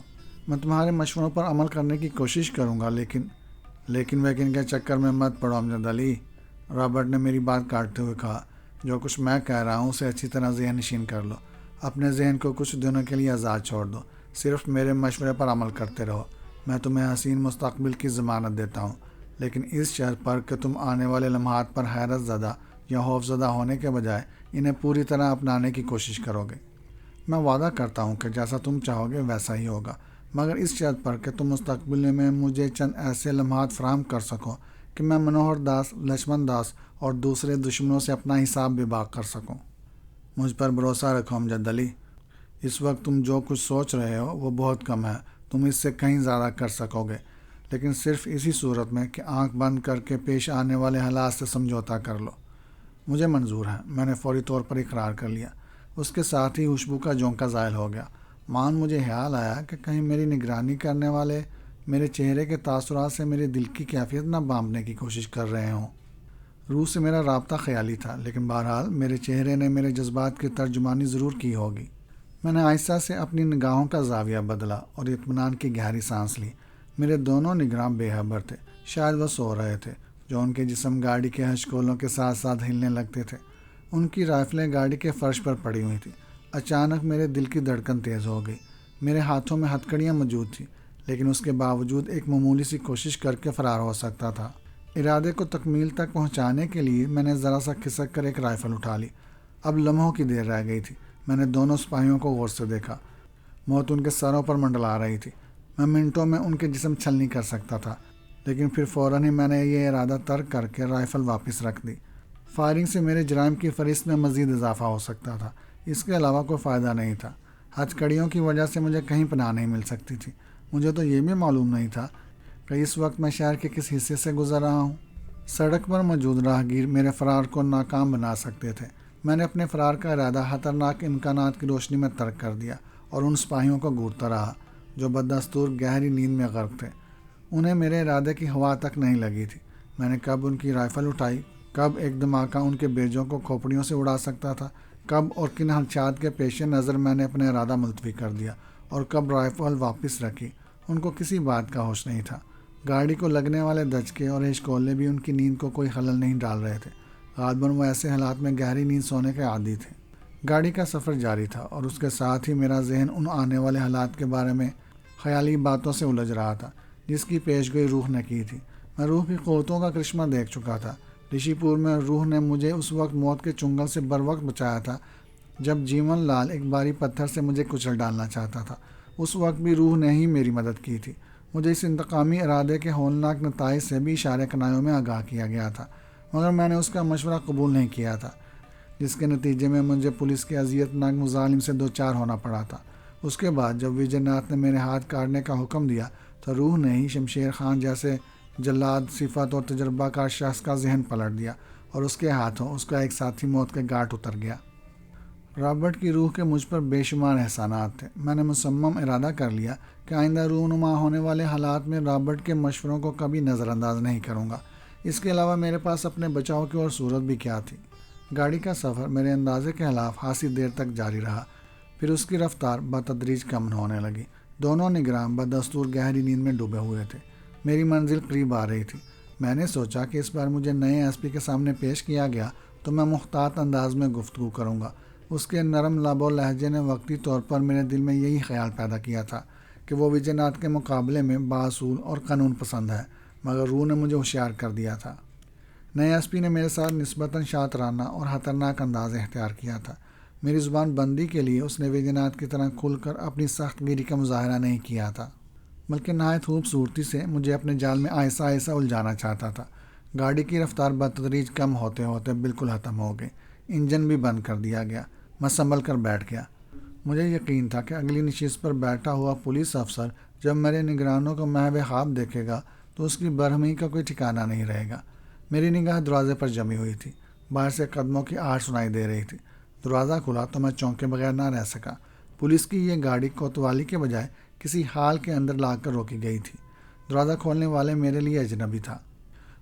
میں تمہارے مشوروں پر عمل کرنے کی کوشش کروں گا، لیکن ویکن کے چکر میں مت پڑو امجد علی، رابرٹ نے میری بات کاٹتے ہوئے کہا۔ جو کچھ میں کہہ رہا ہوں اسے اچھی طرح ذہن نشین کر لو، اپنے ذہن کو کچھ دنوں کے لیے آزاد چھوڑ دو، صرف میرے مشورے پر عمل کرتے رہو۔ میں تمہیں حسین مستقبل کی ضمانت دیتا ہوں، لیکن اس شرط پر کہ تم آنے والے لمحات پر حیرت زدہ یا خوف زدہ ہونے کے بجائے انہیں پوری طرح اپنانے کی کوشش کرو گے۔ میں وعدہ کرتا ہوں کہ جیسا تم چاہو گے ویسا ہی ہوگا، مگر اس شرط پر کہ تم مستقبل میں مجھے چند ایسے لمحات فراہم کر سکو کہ میں منوہر داس، لکشمن داس اور دوسرے دشمنوں سے اپنا حساب بھی باغ کر سکوں۔ مجھ پر بھروسہ رکھو امجد علی، اس وقت تم جو کچھ سوچ رہے ہو وہ بہت کم ہے، تم اس سے کہیں زیادہ کر سکو گے، لیکن صرف اسی صورت میں کہ آنکھ بند کر کے پیش آنے والے حالات سے سمجھوتا کر لو۔ مجھے منظور ہے، میں نے فوری طور پر اقرار کر لیا۔ اس کے ساتھ ہی خوشبو کا جھونکا زائل ہو گیا۔ مجھے خیال آیا کہ کہیں میری نگرانی کرنے والے میرے چہرے کے تاثرات سے میرے دل کی کیفیت نہ بانپنے کی کوشش کر رہے ہوں۔ روح سے میرا رابطہ خیالی تھا، لیکن بہرحال میرے چہرے نے میرے جذبات کی ترجمانی ضرور کی ہوگی۔ میں نے آہستہ سے اپنی نگاہوں کا زاویہ بدلا اور اطمینان کی گہری سانس لی۔ میرے دونوں نگراں بے خبر تھے، شاید وہ سو رہے تھے۔ جو ان کے جسم گاڑی کے ہچکولوں کے ساتھ ساتھ ہلنے لگتے تھے، ان کی رائفلیں گاڑی کے فرش پر پڑی ہوئی تھیں۔ اچانک میرے دل کی دھڑکن تیز ہو گئی۔ میرے ہاتھوں میں ہتھکڑیاں موجود تھیں، لیکن اس کے باوجود ایک معمولی سی کوشش کر کے فرار ہو سکتا تھا۔ ارادے کو تکمیل تک پہنچانے کے لیے میں نے ذرا سا کھسک کر ایک رائفل اٹھا لی۔ اب لمحوں کی دیر رہ گئی تھی۔ میں نے دونوں سپاہیوں کو غور سے دیکھا۔ موت ان کے سروں پر منڈلا رہی تھی۔ میں منٹوں میں ان کے جسم چھلنی کر سکتا تھا، لیکن پھر فوراً ہی میں نے یہ ارادہ ترک کر کے رائفل واپس رکھ دی۔ فائرنگ سے میرے جرائم کی فہرست میں مزید اضافہ ہو سکتا تھا، اس کے علاوہ کوئی فائدہ نہیں تھا۔ ہتھکڑیوں کی وجہ سے مجھے کہیں پناہ نہیں مل سکتی تھی۔ مجھے تو یہ بھی معلوم نہیں تھا کہ اس وقت میں شہر کے کس حصے سے گزر رہا ہوں۔ سڑک پر موجود راہگیر میرے فرار کو ناکام بنا سکتے تھے۔ میں نے اپنے فرار کا ارادہ خطرناک امکانات کی روشنی میں ترک کر دیا اور ان سپاہیوں کو گھورتا رہا جو بدستور گہری نیند میں غرق تھے۔ انہیں میرے ارادے کی ہوا تک نہیں لگی تھی۔ میں نے کب ان کی رائفل اٹھائی، کب ایک دھماکہ ان کے بیجوں کو کھوپڑیوں سے اڑا سکتا تھا، کب اور کن خدشات کے پیش نظر میں نے اپنا ارادہ ملتوی کر دیا، اور کب رائفل واپس رکھی، ان کو کسی بات کا ہوش نہیں تھا۔ گاڑی کو لگنے والے دھچکے اور ہچکولے بھی ان کی نیند کو کوئی خلل نہیں ڈال رہے تھے۔ غالباً وہ ایسے حالات میں گہری نیند سونے کے عادی تھے۔ گاڑی کا سفر جاری تھا اور اس کے ساتھ ہی میرا ذہن ان آنے والے حالات کے بارے میں خیالی باتوں سے الجھ رہا تھا جس کی پیشگوئی روح نے کی تھی۔ میں روح کی قوتوں کا کرشمہ دیکھ چکا تھا۔ رشی پور میں روح نے مجھے اس وقت موت کے چنگل سے بروقت بچایا تھا جب جیون لال ایک باری پتھر سے مجھے کچل ڈالنا چاہتا تھا۔ اس وقت بھی روح نے ہی میری مدد کی تھی۔ مجھے اس انتقامی ارادے کے ہولناک نتائج سے بھی اشارے کنایوں میں آگاہ کیا گیا تھا، مگر میں نے اس کا مشورہ قبول نہیں کیا تھا، جس کے نتیجے میں مجھے پولیس کے اذیت ناک مظالم سے دوچار ہونا پڑا تھا۔ اس کے بعد جب وجے ناتھ نے میرے ہاتھ کاٹنے کا حکم دیا تو روح نے ہی شمشیر خان جیسے جلاد صفت اور تجربہ کار شخص کا ذہن پلٹ دیا اور اس کے ہاتھوں اس کا ایک ساتھی موت کے گھاٹ اتر گیا۔ رابرٹ کی روح کے مجھ پر بے شمار احسانات تھے۔ میں نے مصمم ارادہ کر لیا کہ آئندہ رونما ہونے والے حالات میں رابرٹ کے مشوروں کو کبھی نظر انداز نہیں کروں گا۔ اس کے علاوہ میرے پاس اپنے بچاؤ کی اور صورت بھی کیا تھی۔ گاڑی کا سفر میرے اندازے کے خلاف خاصی دیر تک جاری رہا، پھر اس کی رفتار بتدریج کم ہونے لگی۔ دونوں نگراں بدستور گہری نیند میں ڈوبے ہوئے تھے۔ میری منزل قریب آ رہی تھی۔ میں نے سوچا کہ اس بار مجھے نئے ایس پی کے سامنے پیش کیا گیا تو میں محتاط انداز میں گفتگو کروں گا۔ اس کے نرم لب و لہجے نے وقتی طور پر میرے دل میں یہی خیال پیدا کیا تھا کہ وہ وجے ناتھ کے مقابلے میں باصول اور قانون پسند ہے، مگر روح نے مجھے ہوشیار کر دیا تھا۔ نئے ایس پی نے میرے ساتھ نسبتاً شاطرانہ اور خطرناک انداز اختیار کیا تھا۔ میری زبان بندی کے لیے اس نے وجے ناتھ کی طرح کھل کر اپنی سخت گیری کا مظاہرہ نہیں کیا تھا، بلکہ نہایت خوبصورتی سے مجھے اپنے جال میں آہستہ آہستہ الجھانا چاہتا تھا۔ گاڑی کی رفتار بتدریج کم ہوتے ہوتے بالکل ختم ہو گئی، انجن بھی بند کر دیا گیا۔ میں سنبھل کر بیٹھ گیا۔ مجھے یقین تھا کہ اگلی نشست پر بیٹھا ہوا پولیس افسر جب میرے نگرانوں کو محو خواب دیکھے گا تو اس کی برہمی کا کوئی ٹھکانہ نہیں رہے گا۔ میری نگاہ دروازے پر جمی ہوئی تھی۔ باہر سے قدموں کی آہٹ سنائی دے رہی تھی۔ دروازہ کھلا تو میں چونکے بغیر نہ رہ سکا۔ پولیس کی یہ گاڑی کوتوالی کے بجائے کسی حال کے اندر لا کر روکی گئی تھی۔ دروازہ کھولنے والے میرے لیے اجنبی تھا۔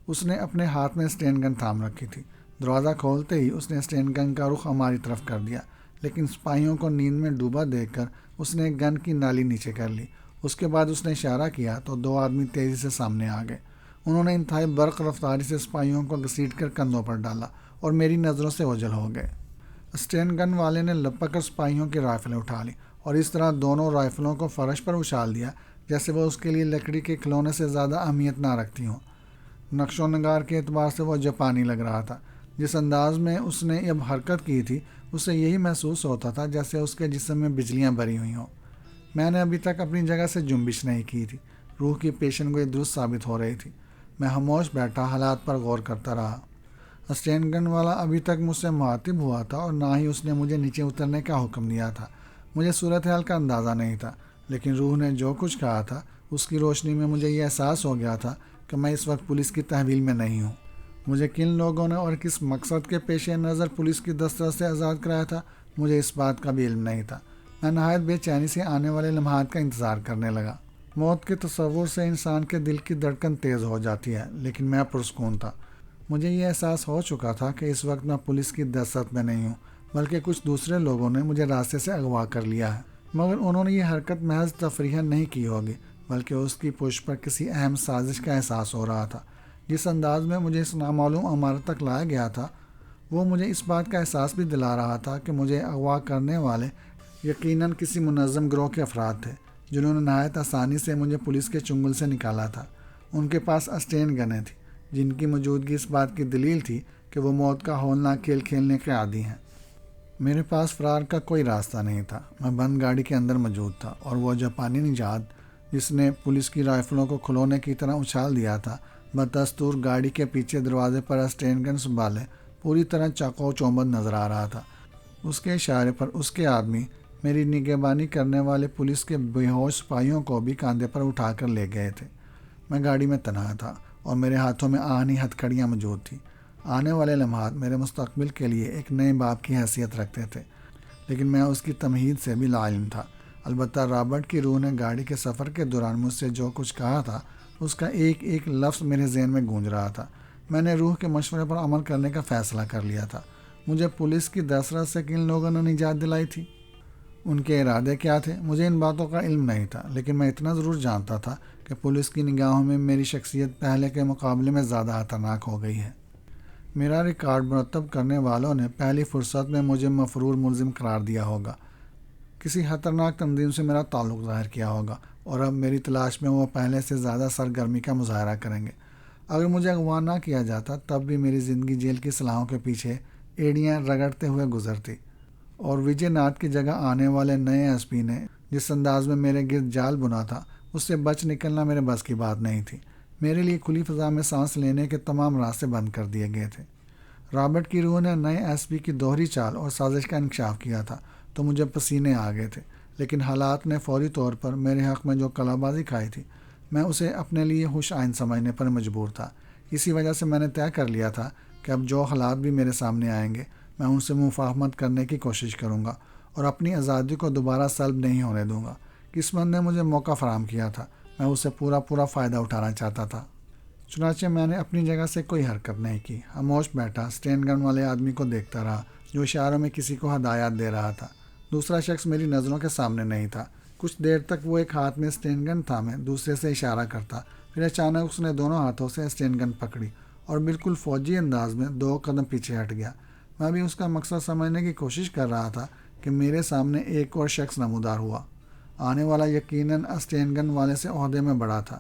اس نے اپنے ہاتھ میں اسٹین گن تھام رکھی تھی۔ دروازہ کھولتے ہی اس نے اسٹین گن کا رخ ہماری طرف کر دیا، لیکن سپاہیوں کو نیند میں ڈوبا دیکھ کر اس نے گن کی نالی نیچے کر لی۔ اس کے بعد اس نے اشارہ کیا تو دو آدمی تیزی سے سامنے آ گئے۔ انہوں نے انتہائی برق رفتاری سے سپاہیوں کو گھسیٹ کر کندھوں پر ڈالا اور میری نظروں سے اوجھل ہو گئے۔ اسٹین گن والے نے لپک کر سپاہیوں کی رائفلیں اٹھا لی اور اس طرح دونوں رائفلوں کو فرش پر اچھال دیا جیسے وہ اس کے لیے لکڑی کے کھلونے سے زیادہ اہمیت نہ رکھتی ہوں۔ نقش و نگار کے اعتبار سے وہ جاپانی لگ رہا تھا۔ جس انداز میں اس نے اب حرکت کی تھی اسے یہی محسوس ہوتا تھا جیسے اس کے جسم میں بجلیاں بھری ہوئی ہوں۔ میں نے ابھی تک اپنی جگہ سے جنبش نہیں کی تھی۔ روح کی پیشن گوئی درست ثابت ہو رہی تھی۔ میں خاموش بیٹھا حالات پر غور کرتا رہا۔ اسٹین گن والا ابھی تک مجھ سے مخاطب ہوا تھا اور نہ ہی اس نے مجھے نیچے اترنے کا حکم دیا تھا۔ مجھے صورتحال کا اندازہ نہیں تھا، لیکن روح نے جو کچھ کہا تھا اس کی روشنی میں مجھے یہ احساس ہو گیا تھا کہ میں اس وقت پولیس کی تحویل میں نہیں ہوں۔ مجھے کن لوگوں نے اور کس مقصد کے پیش نظر پولیس کی دسترس سے آزاد کرایا تھا، مجھے اس بات کا بھی علم نہیں تھا۔ میں نہایت بے چینی سے آنے والے لمحات کا انتظار کرنے لگا۔ موت کے تصور سے انسان کے دل کی دھڑکن تیز ہو جاتی ہے، لیکن میں پرسکون تھا۔ مجھے یہ احساس ہو چکا تھا کہ اس وقت میں پولیس کی دسترس میں نہیں ہوں، بلکہ کچھ دوسرے لوگوں نے مجھے راستے سے اغوا کر لیا ہے۔ مگر انہوں نے یہ حرکت محض تفریحاً نہیں کی ہوگی، بلکہ اس کی پشت پر کسی اہم سازش کا احساس ہو رہا تھا۔ جس انداز میں مجھے اس نامعلوم عمارت تک لایا گیا تھا وہ مجھے اس بات کا احساس بھی دلا رہا تھا کہ مجھے اغوا کرنے والے یقیناً کسی منظم گروہ کے افراد تھے جنہوں نے نہایت آسانی سے مجھے پولیس کے چنگل سے نکالا تھا۔ ان کے پاس اسٹین گنیں تھیں جن کی موجودگی اس بات کی دلیل تھی کہ وہ موت کا ہولناک کھیل کھیلنے کے عادی ہیں۔ میرے پاس فرار کا کوئی راستہ نہیں تھا۔ میں بند گاڑی کے اندر موجود تھا اور وہ جاپانی نژاد جس نے پولیس کی رائفلوں کو کھلونے کی طرح اچھال دیا تھا بدستور گاڑی کے پیچھے دروازے پر اسٹین گن سنبھالے پوری طرح چاقو چوبند نظر آ رہا تھا۔ اس کے اشارے پر اس کے آدمی میری نگہبانی کرنے والے پولیس کے بے ہوش سپاہیوں کو بھی کاندھے پر اٹھا کر لے گئے تھے۔ میں گاڑی میں تنہا تھا اور میرے ہاتھوں میں آہنی ہتھ کڑیاں موجود تھیں۔ آنے والے لمحات میرے مستقبل کے لیے ایک نئے باب کی حیثیت رکھتے تھے، لیکن میں اس کی تمہید سے بھی لا علم تھا۔ البتہ رابرٹ کی روح نے گاڑی کے سفر کے دوران مجھ سے جو کچھ کہا تھا اس کا ایک ایک لفظ میرے ذہن میں گونج رہا تھا۔ میں نے روح کے مشورے پر عمل کرنے کا فیصلہ کر لیا تھا۔ مجھے پولیس کی دسترس سے کن لوگوں نے نجات دلائی تھی، ان کے ارادے کیا تھے، مجھے ان باتوں کا علم نہیں تھا، لیکن میں اتنا ضرور جانتا تھا کہ پولیس کی نگاہوں میں میری شخصیت پہلے کے مقابلے میں زیادہ خطرناک ہو گئی ہے۔ میرا ریکارڈ مرتب کرنے والوں نے پہلی فرصت میں مجھے مفرور ملزم قرار دیا ہوگا، کسی خطرناک تنظیم سے میرا تعلق ظاہر کیا ہوگا اور اب میری تلاش میں وہ پہلے سے زیادہ سرگرمی کا مظاہرہ کریں گے۔ اگر مجھے اغوا نہ کیا جاتا تب بھی میری زندگی جیل کی سلاخوں کے پیچھے ایڑیاں رگڑتے ہوئے گزرتی، اور وجے ناتھ کی جگہ آنے والے نئے ایس پی نے جس انداز میں میرے گرد جال بنا تھا اس سے بچ نکلنا میرے بس کی بات نہیں تھی۔ میرے لیے کھلی فضا میں سانس لینے کے تمام راستے بند کر دیے گئے تھے۔ رابرٹ کی روح نے نئے ایس پی کی دوہری چال اور سازش کا انکشاف کیا تھا تو مجھے پسینے آ گئے تھے، لیکن حالات نے فوری طور پر میرے حق میں جو کلا بازی کھائی تھی میں اسے اپنے لیے خوش آئند سمجھنے پر مجبور تھا۔ اسی وجہ سے میں نے طے کر لیا تھا کہ اب جو حالات بھی میرے سامنے آئیں گے میں ان سے مفاہمت کرنے کی کوشش کروں گا اور اپنی آزادی کو دوبارہ سلب نہیں ہونے دوں گا۔ قسمت نے مجھے موقع فراہم کیا تھا، میں اسے پورا فائدہ اٹھانا چاہتا تھا۔ چنانچہ میں نے اپنی جگہ سے کوئی حرکت نہیں کی، خاموش بیٹھا اسٹین گن والے آدمی کو دیکھتا رہا جو اشاروں میں کسی کو ہدایات دے رہا تھا۔ دوسرا شخص میری نظروں کے سامنے نہیں تھا۔ کچھ دیر تک وہ ایک ہاتھ میں اسٹین گن تھامے دوسرے سے اشارہ کرتا، پھر اچانک اس نے دونوں ہاتھوں سے اسٹین گن پکڑی اور بالکل فوجی انداز میں 2 قدم پیچھے ہٹ گیا۔ میں بھی اس کا مقصد سمجھنے کی کوشش کر رہا تھا کہ میرے سامنے ایک اور شخص نمودار ہوا۔ آنے والا یقیناً اسٹینگن والے سے عہدے میں بڑا تھا۔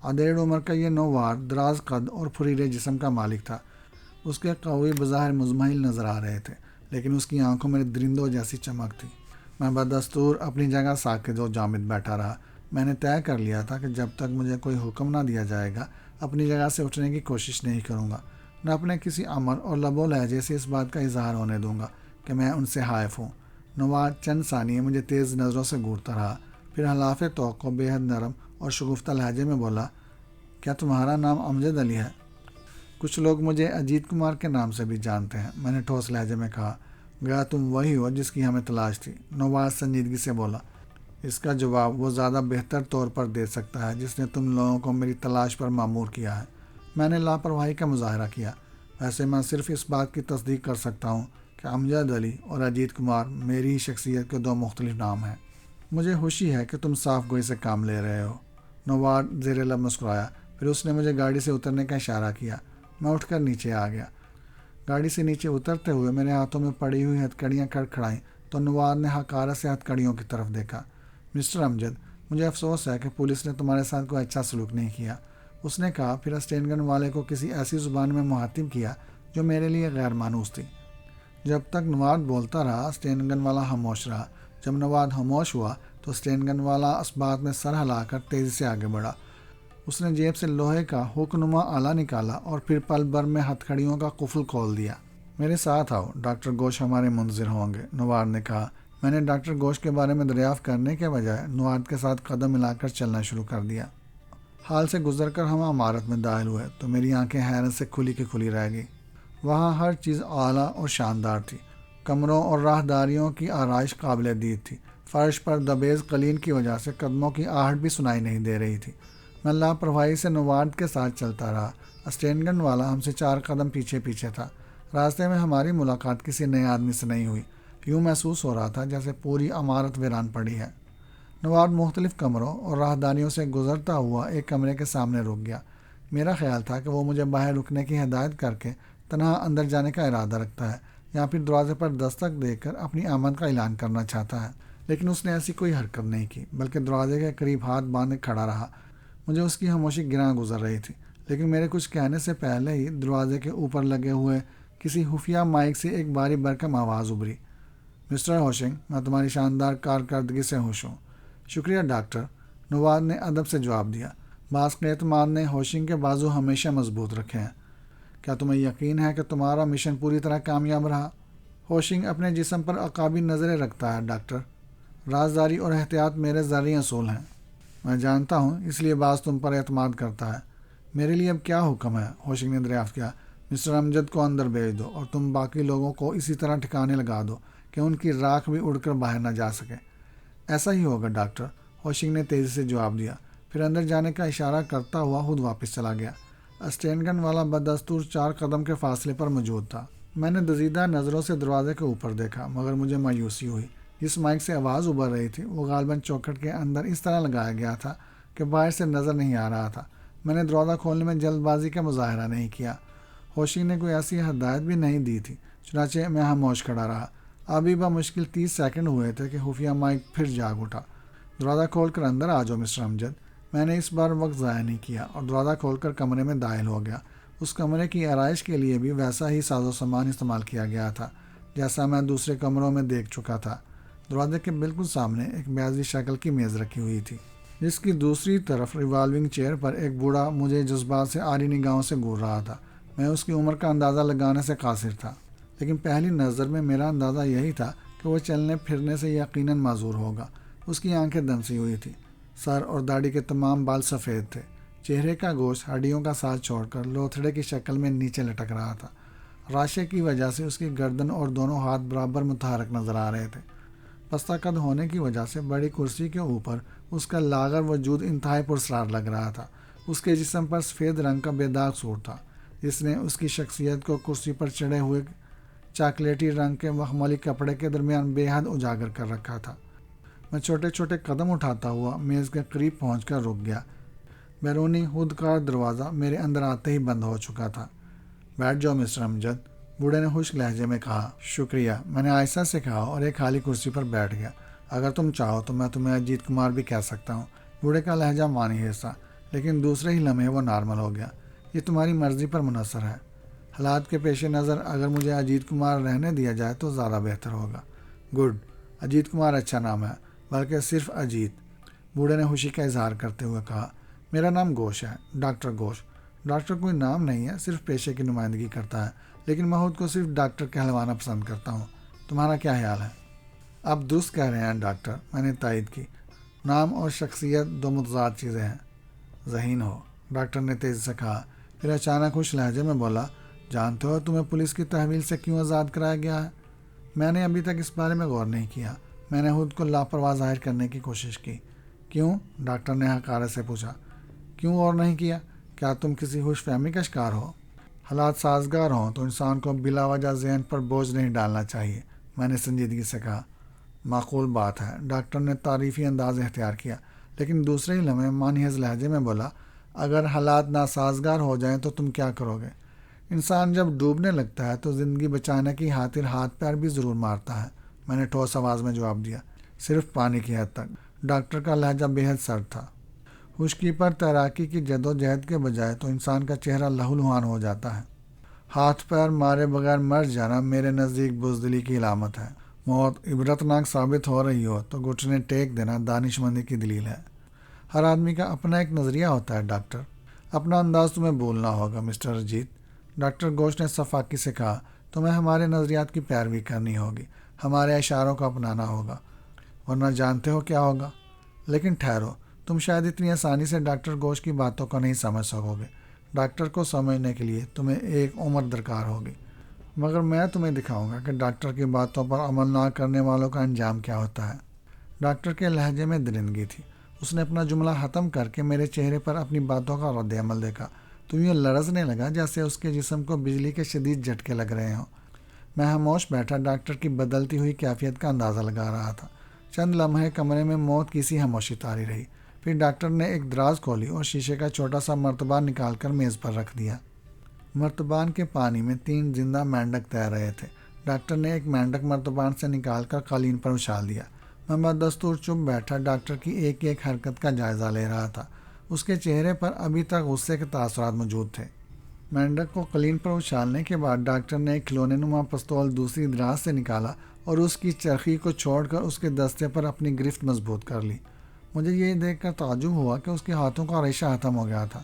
ادھیڑ عمر کا یہ نووار دراز قد اور پھریلے جسم کا مالک تھا۔ اس کے قوی بظاہر مزمحل نظر آ رہے تھے، لیکن اس کی آنکھوں میں درندوں جیسی چمک تھی۔ میں بدستور اپنی جگہ ساکت و جامد بیٹھا رہا۔ میں نے طے کر لیا تھا کہ جب تک مجھے کوئی حکم نہ دیا جائے گا اپنی جگہ سے اٹھنے کی کوشش نہیں کروں گا، نہ اپنے کسی عمل اور لب و لہجے سے اس بات کا اظہار ہونے دوں گا کہ میں ان سے حائف ہوں۔ نواد چند ثانیے مجھے تیز نظروں سے گھورتا رہا، پھر حلاف توقع بے حد نرم اور شگفتہ لہجے میں بولا، کیا تمہارا نام امجد علی ہے؟ کچھ لوگ مجھے اجیت کمار کے نام سے بھی جانتے ہیں، میں نے ٹھوس لہجے میں کہا۔ گیا تم وہی ہو جس کی ہمیں تلاش تھی، نواد سنجیدگی سے بولا۔ اس کا جواب وہ زیادہ بہتر طور پر دے سکتا ہے جس نے تم لوگوں کو میری تلاش پر مامور کیا ہے۔ میں نے لاپرواہی کا مظاہرہ کیا۔ ویسے میں صرف اس بات کی تصدیق کر سکتا ہوں کہ امجد علی اور اجیت کمار میری ہی شخصیت کے دو مختلف نام ہیں۔ مجھے خوشی ہے کہ تم صاف گوئی سے کام لے رہے ہو۔ نواد زیر لب مسکرایا، پھر اس نے مجھے گاڑی سے اترنے کا اشارہ کیا۔ میں اٹھ کر نیچے آ گیا۔ گاڑی سے نیچے اترتے ہوئے میرے ہاتھوں میں پڑی ہوئی ہتھکڑیاں کڑکڑائیں تو نواد نے حقارت سے ہتھکڑیوں کی طرف دیکھا۔ مسٹر امجد، مجھے افسوس ہے کہ پولیس نے تمہارے ساتھ کوئی اچھا سلوک نہیں کیا، اس نے کہا، پھر اسٹینگن والے کو کسی ایسی زبان میں مخاطب کیا جو میرے لیے غیر مانوس تھی۔ جب تک نواد بولتا رہا اسٹینگن والا خاموش رہا۔ جب نواد خاموش ہوا تو اسٹینگن والا اسبات میں سر ہلا کر تیزی سے آگے بڑھا۔ اس نے جیب سے لوہے کا ہک نما آلہ نکالا اور پھر پل بھر میں ہتھکڑیوں کا قفل کھول دیا۔ میرے ساتھ آؤ، ڈاکٹر گھوش ہمارے منتظر ہوں گے، نواد نے کہا۔ میں نے ڈاکٹر گھوش کے بارے میں دریافت کرنے کے بجائے نواد کے ساتھ قدم ملا کر چلنا شروع کر دیا۔ حال سے گزر کر ہم عمارت میں داخل ہوئے تو میری آنکھیں حیرت سے کھلی کی کھلی رہ گئی۔ وہاں ہر چیز اعلیٰ اور شاندار تھی۔ کمروں اور راہداریوں کی آرائش قابل دید تھی۔ فرش پر دبیز قلین کی وجہ سے قدموں کی آہٹ بھی سنائی نہیں دے رہی تھی۔ میں لاپرواہی سے نواد کے ساتھ چلتا رہا۔ اسٹینگن والا ہم سے 4 قدم پیچھے پیچھے تھا۔ راستے میں ہماری ملاقات کسی نئے آدمی سے نہیں ہوئی۔ یوں محسوس ہو رہا تھا جیسے پوری عمارت ویران پڑی ہے۔ نواد مختلف کمروں اور راہداریوں سے گزرتا ہوا ایک کمرے کے سامنے رک گیا۔ میرا خیال تھا کہ وہ مجھے باہر رکنے کی ہدایت کر کے تنہا اندر جانے کا ارادہ رکھتا ہے یا پھر دروازے پر دستک دے کر اپنی آمد کا اعلان کرنا چاہتا ہے، لیکن اس نے ایسی کوئی حرکت نہیں کی بلکہ دروازے کے قریب ہاتھ باندھے کھڑا رہا۔ مجھے اس کی خاموشی گراں گزر رہی تھی، لیکن میرے کچھ کہنے سے پہلے ہی دروازے کے اوپر لگے ہوئے کسی خفیہ مائک سے ایک بھاری بھرکم آواز ابھری، مسٹر ہوشنگ، میں تمہاری شاندار کارکردگی سے خوش ہوں۔ شکریہ ڈاکٹر، نواد نے ادب سے جواب دیا۔ باز اعتماد نے ہوشنگ کے بازو ہمیشہ مضبوط رکھے ہیں۔ کیا تمہیں یقین ہے کہ تمہارا مشن پوری طرح کامیاب رہا؟ ہوشنگ اپنے جسم پر عقابی نظریں رکھتا ہے ڈاکٹر۔ رازداری اور احتیاط میرے ذرعی اصول ہیں۔ میں جانتا ہوں، اس لیے باز تم پر اعتماد کرتا ہے۔ میرے لیے اب کیا حکم ہے؟ ہوشنگ نے دریافت کیا۔ مسٹر امجد کو اندر بھیج دو اور تم باقی لوگوں کو اسی طرح ٹھکانے لگا دو کہ ان کی راکھ بھی اڑ کر باہر نہ جا سکے۔ ایسا ہی ہوگا ڈاکٹر، ہوشنگ نے تیزی سے جواب دیا، پھر اندر جانے کا اشارہ کرتا ہوا خود واپس چلا گیا۔ اسٹینگن والا بدستور 4 قدم کے فاصلے پر موجود تھا۔ میں نے دزیدہ نظروں سے دروازے کے اوپر دیکھا، مگر مجھے مایوسی ہوئی۔ جس مائک سے آواز ابھر رہی تھی وہ غالباً چوکھٹ کے اندر اس طرح لگایا گیا تھا کہ باہر سے نظر نہیں آ رہا تھا۔ میں نے دروازہ کھولنے میں جلد بازی کا مظاہرہ نہیں کیا۔ ہوشنگ نے کوئی ایسی ہدایت بھی نہیں دی تھی، چنانچہ میں خاموش کھڑا رہا۔ ابھی بمشکل 30 سیکنڈ ہوئے تھے کہ خفیہ مائک پھر جاگ اٹھا۔ دروازہ کھول کر اندر آ جاؤ مسٹر امجد۔ میں نے اس بار وقت ضائع نہیں کیا اور دروازہ کھول کر کمرے میں داخل ہو گیا۔ اس کمرے کی آرائش کے لیے بھی ویسا ہی ساز و سامان استعمال کیا گیا تھا جیسا میں دوسرے کمروں میں دیکھ چکا تھا۔ دروازے کے بالکل سامنے ایک بیاضی شکل کی میز رکھی ہوئی تھی، جس کی دوسری طرف ریوالونگ چیئر پر ایک بوڑھا مجھے جذبات سے عاری نگاہوں سے گور رہا تھا۔ میں اس کی عمر کا اندازہ لگانے سے قاصر تھا، لیکن پہلی نظر میں میرا اندازہ یہی تھا کہ وہ چلنے پھرنے سے یقیناً معذور ہوگا۔ اس کی آنکھیں دمسی ہوئی تھیں، سر اور داڑھی کے تمام بال سفید تھے، چہرے کا گوشت ہڈیوں کا ساتھ چھوڑ کر لوتھڑے کی شکل میں نیچے لٹک رہا تھا۔ راشے کی وجہ سے اس کی گردن اور دونوں ہاتھ برابر متحرک نظر آ رہے تھے۔ پستہ قد ہونے کی وجہ سے بڑی کرسی کے اوپر اس کا لاغر وجود انتہائی پرسرار لگ رہا تھا۔ اس کے جسم پر سفید رنگ کا بے داغ سوٹ تھا، جس نے اس کی شخصیت کو کرسی پر چڑھے ہوئے چاکلیٹی رنگ کے مخملی کپڑے کے درمیان بے حد اجاگر کر رکھا تھا۔ میں چھوٹے چھوٹے قدم اٹھاتا ہوا میز کے قریب پہنچ کر رک گیا۔ بیرونی خودکار دروازہ میرے اندر آتے ہی بند ہو چکا تھا۔ بیٹھ جاؤ مسٹر امجد، بوڑھے نے خشک لہجے میں کہا، شکریہ۔ میں نے آہستہ سے کہا اور ایک خالی کرسی پر بیٹھ گیا۔ اگر تم چاہو تو میں تمہیں اجیت کمار بھی کہہ سکتا ہوں۔ بوڑھے کا لہجہ معنی تھا، لیکن دوسرے ہی لمحے وہ نارمل ہو گیا۔ یہ تمہاری مرضی پر منحصر ہے۔ حالات کے پیش نظر اگر مجھے اجیت کمار رہنے دیا جائے تو زیادہ بہتر ہوگا۔ گڈ، اجیت کمار اچھا نام ہے، بلکہ صرف اجیت۔ بوڑھے نے خوشی کا اظہار کرتے ہوئے کہا، میرا نام گھوش ہے، ڈاکٹر گھوش۔ ڈاکٹر کوئی نام نہیں ہے، صرف پیشے کی نمائندگی کرتا ہے، لیکن میں خود کو صرف ڈاکٹر کہلوانا پسند کرتا ہوں۔ تمہارا کیا خیال ہے؟ آپ درست کہہ رہے ہیں ڈاکٹر، میں نے تائید کی۔ نام اور شخصیت دو متضاد چیزیں ہیں۔ ذہین ہو، ڈاکٹر نے تیزی سے کہا، پھر اچانک خوش لہجے میں بولا، جانتے ہو تمہیں پولیس کی تحویل سے کیوں آزاد کرایا گیا ہے؟ میں نے ابھی تک اس بارے میں غور نہیں کیا۔ میں نے خود کو لاپرواہ ظاہر کرنے کی کوشش کی۔ کیوں؟ ڈاکٹر نے حقارت سے پوچھا۔ کیوں غور نہیں کیا؟ کیا تم کسی خوش فہمی کا شکار ہو؟ حالات سازگار ہوں تو انسان کو بلا وجہ ذہن پر بوجھ نہیں ڈالنا چاہیے، میں نے سنجیدگی سے کہا۔ معقول بات ہے، ڈاکٹر نے تعریفی انداز اختیار کیا، لیکن دوسرے ہی لمحے مانحص لہجے میں بولا، اگر حالات ناسازگار ہو جائیں تو تم کیا کرو گے؟ انسان جب ڈوبنے لگتا ہے تو زندگی بچانے کی خاطر ہاتھ پیر بھی ضرور مارتا ہے، میں نے ٹھوس آواز میں جواب دیا۔ صرف پانی کی حد تک۔ ڈاکٹر کا لہجہ بے حد سرد تھا۔ خشکی پر تیراکی کی جد و جہد کے بجائے تو انسان کا چہرہ لہولہان ہو جاتا ہے۔ ہاتھ پیر مارے بغیر مر جانا میرے نزدیک بزدلی کی علامت ہے۔ موت عبرتناک ثابت ہو رہی ہو تو گھٹنے ٹیک دینا دانش مندی کی دلیل ہے۔ ہر آدمی کا اپنا ایک نظریہ ہوتا ہے ڈاکٹر۔ اپنا انداز تمہیں بولنا ہوگا مسٹر اجیت، ڈاکٹر گھوش نے صفاقی سے کہا۔ تمہیں ہمارے نظریات کی پیروی کرنی ہوگی، ہمارے اشاروں کو اپنانا ہوگا، ورنہ جانتے ہو کیا ہوگا۔ لیکن ٹھہرو، تم شاید اتنی آسانی سے ڈاکٹر گھوش کی باتوں کو نہیں سمجھ سکو گے۔ ڈاکٹر کو سمجھنے کے لیے تمہیں ایک عمر درکار ہوگی، مگر میں تمہیں دکھاؤں گا کہ ڈاکٹر کی باتوں پر عمل نہ کرنے والوں کا انجام کیا ہوتا ہے۔ ڈاکٹر کے لہجے میں درندگی تھی۔ اس نے اپنا جملہ ختم کر کے میرے چہرے پر اپنی باتوں کا رد عمل دیکھا تو یوں لرزنے لگا جیسے اس کے جسم کو بجلی کے شدید جھٹکے لگ رہے ہوں۔ میں خاموش بیٹھا ڈاکٹر کی بدلتی ہوئی کیفیت کا اندازہ لگا رہا تھا۔ چند لمحے کمرے میں موت کی سی خاموشی طاری رہی، پھر ڈاکٹر نے ایک دراز کھولی اور شیشے کا چھوٹا سا مرتبان نکال کر میز پر رکھ دیا۔ مرتبان کے پانی میں 3 زندہ مینڈک تیر رہے تھے۔ ڈاکٹر نے ایک مینڈک مرتبان سے نکال کر قالین پر اچھال دیا۔ میں بدستور چپ بیٹھا ڈاکٹر کی ایک ایک حرکت کا جائزہ لے رہا تھا۔ اس کے چہرے پر ابھی تک غصے کے تاثرات موجود تھے۔ مینڈک کو قالین پر اچھالنے کے بعد ڈاکٹر نے ایک کھلونے نما پستول دوسری دراز سے نکالا اور اس کی چرخی کو چھوڑ کر اس کے دستے پر اپنی گرفت مضبوط کر لی۔ مجھے یہ دیکھ کر تعجب ہوا کہ اس کے ہاتھوں کا ریشہ ختم ہو گیا تھا۔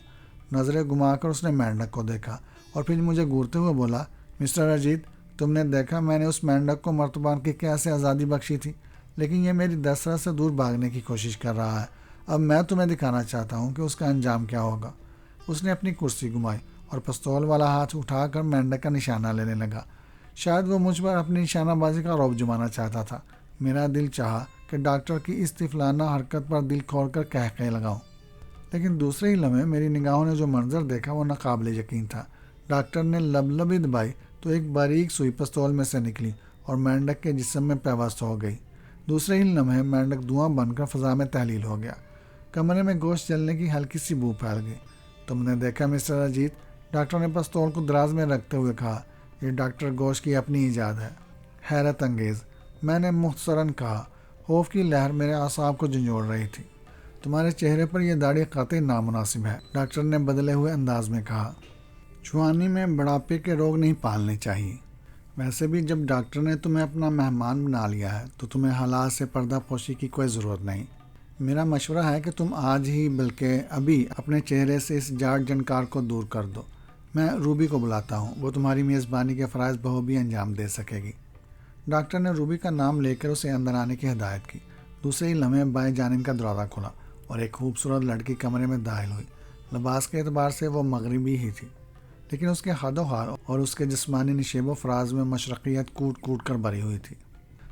نظریں گھما کر اس نے مینڈک کو دیکھا اور پھر مجھے گھورتے ہوئے بولا، مسٹر اجیت، تم نے دیکھا میں نے اس مینڈک کو مرتبان کی کیسے آزادی بخشی تھی، لیکن یہ میری دسترس سے دور بھاگنے کی کوشش کر رہا ہے۔ اب میں تمہیں دکھانا چاہتا ہوں کہ اس کا انجام کیا ہوگا۔ اس نے اپنی کرسی گھمائی اور پستول والا ہاتھ اٹھا کر مینڈک کا نشانہ لینے لگا۔ شاید وہ مجھ پر اپنی نشانہ بازی کا رعب جمانا چاہتا تھا۔ میرا دل چاہا کہ ڈاکٹر کی اس طفلانہ حرکت پر دل کھول کر قہقہے لگاؤں، لیکن دوسرے ہی لمحے میری نگاہوں نے جو منظر دیکھا وہ ناقابل یقین تھا۔ ڈاکٹر نے لبلبی دبائی تو ایک باریک سوئی پستول میں سے نکلی اور مینڈک کے جسم میں پیوست ہو گئی۔ دوسرے ہی لمحے مینڈک دھواں بن کر فضا میں تحلیل ہو گیا۔ کمرے میں گوشت جلنے کی ہلکی سی بو پھیل گئی۔ تم نے دیکھا مسٹر اجیت، ڈاکٹر نے پستول کو دراز میں رکھتے ہوئے کہا، یہ ڈاکٹر گھوش کی اپنی ایجاد ہے۔ حیرت انگیز، میں نے مختصراً کہا۔ خوف کی لہر میرے اعصاب کو جھنجھوڑ رہی تھی۔ تمہارے چہرے پر یہ داڑھی قطعی نامناسب ہے، ڈاکٹر نے بدلے ہوئے انداز میں کہا۔ جوانی میں بڑھاپے کے روگ نہیں پالنے چاہیے۔ ویسے بھی جب ڈاکٹر نے تمہیں اپنا مہمان بنا لیا ہے تو تمہیں حالات سے پردہ پوشی کی کوئی ضرورت نہیں۔ میرا مشورہ ہے کہ تم آج ہی بلکہ ابھی اپنے چہرے سے اس جاٹ جنکار کو دور کر دو۔ میں روبی کو بلاتا ہوں، وہ تمہاری میزبانی کے فرائض بخوبی انجام دے سکے گی۔ ڈاکٹر نے روبی کا نام لے کر اسے اندر آنے کی ہدایت کی۔ دوسرے ہی لمحے بائیں جانب کا دروازہ کھلا اور ایک خوبصورت لڑکی کمرے میں داخل ہوئی۔ لباس کے اعتبار سے وہ مغربی ہی تھی، لیکن اس کے خد و خال اور اس کے جسمانی نشیب و فراز میں مشرقیت کوٹ کوٹ کر بھری ہوئی تھی۔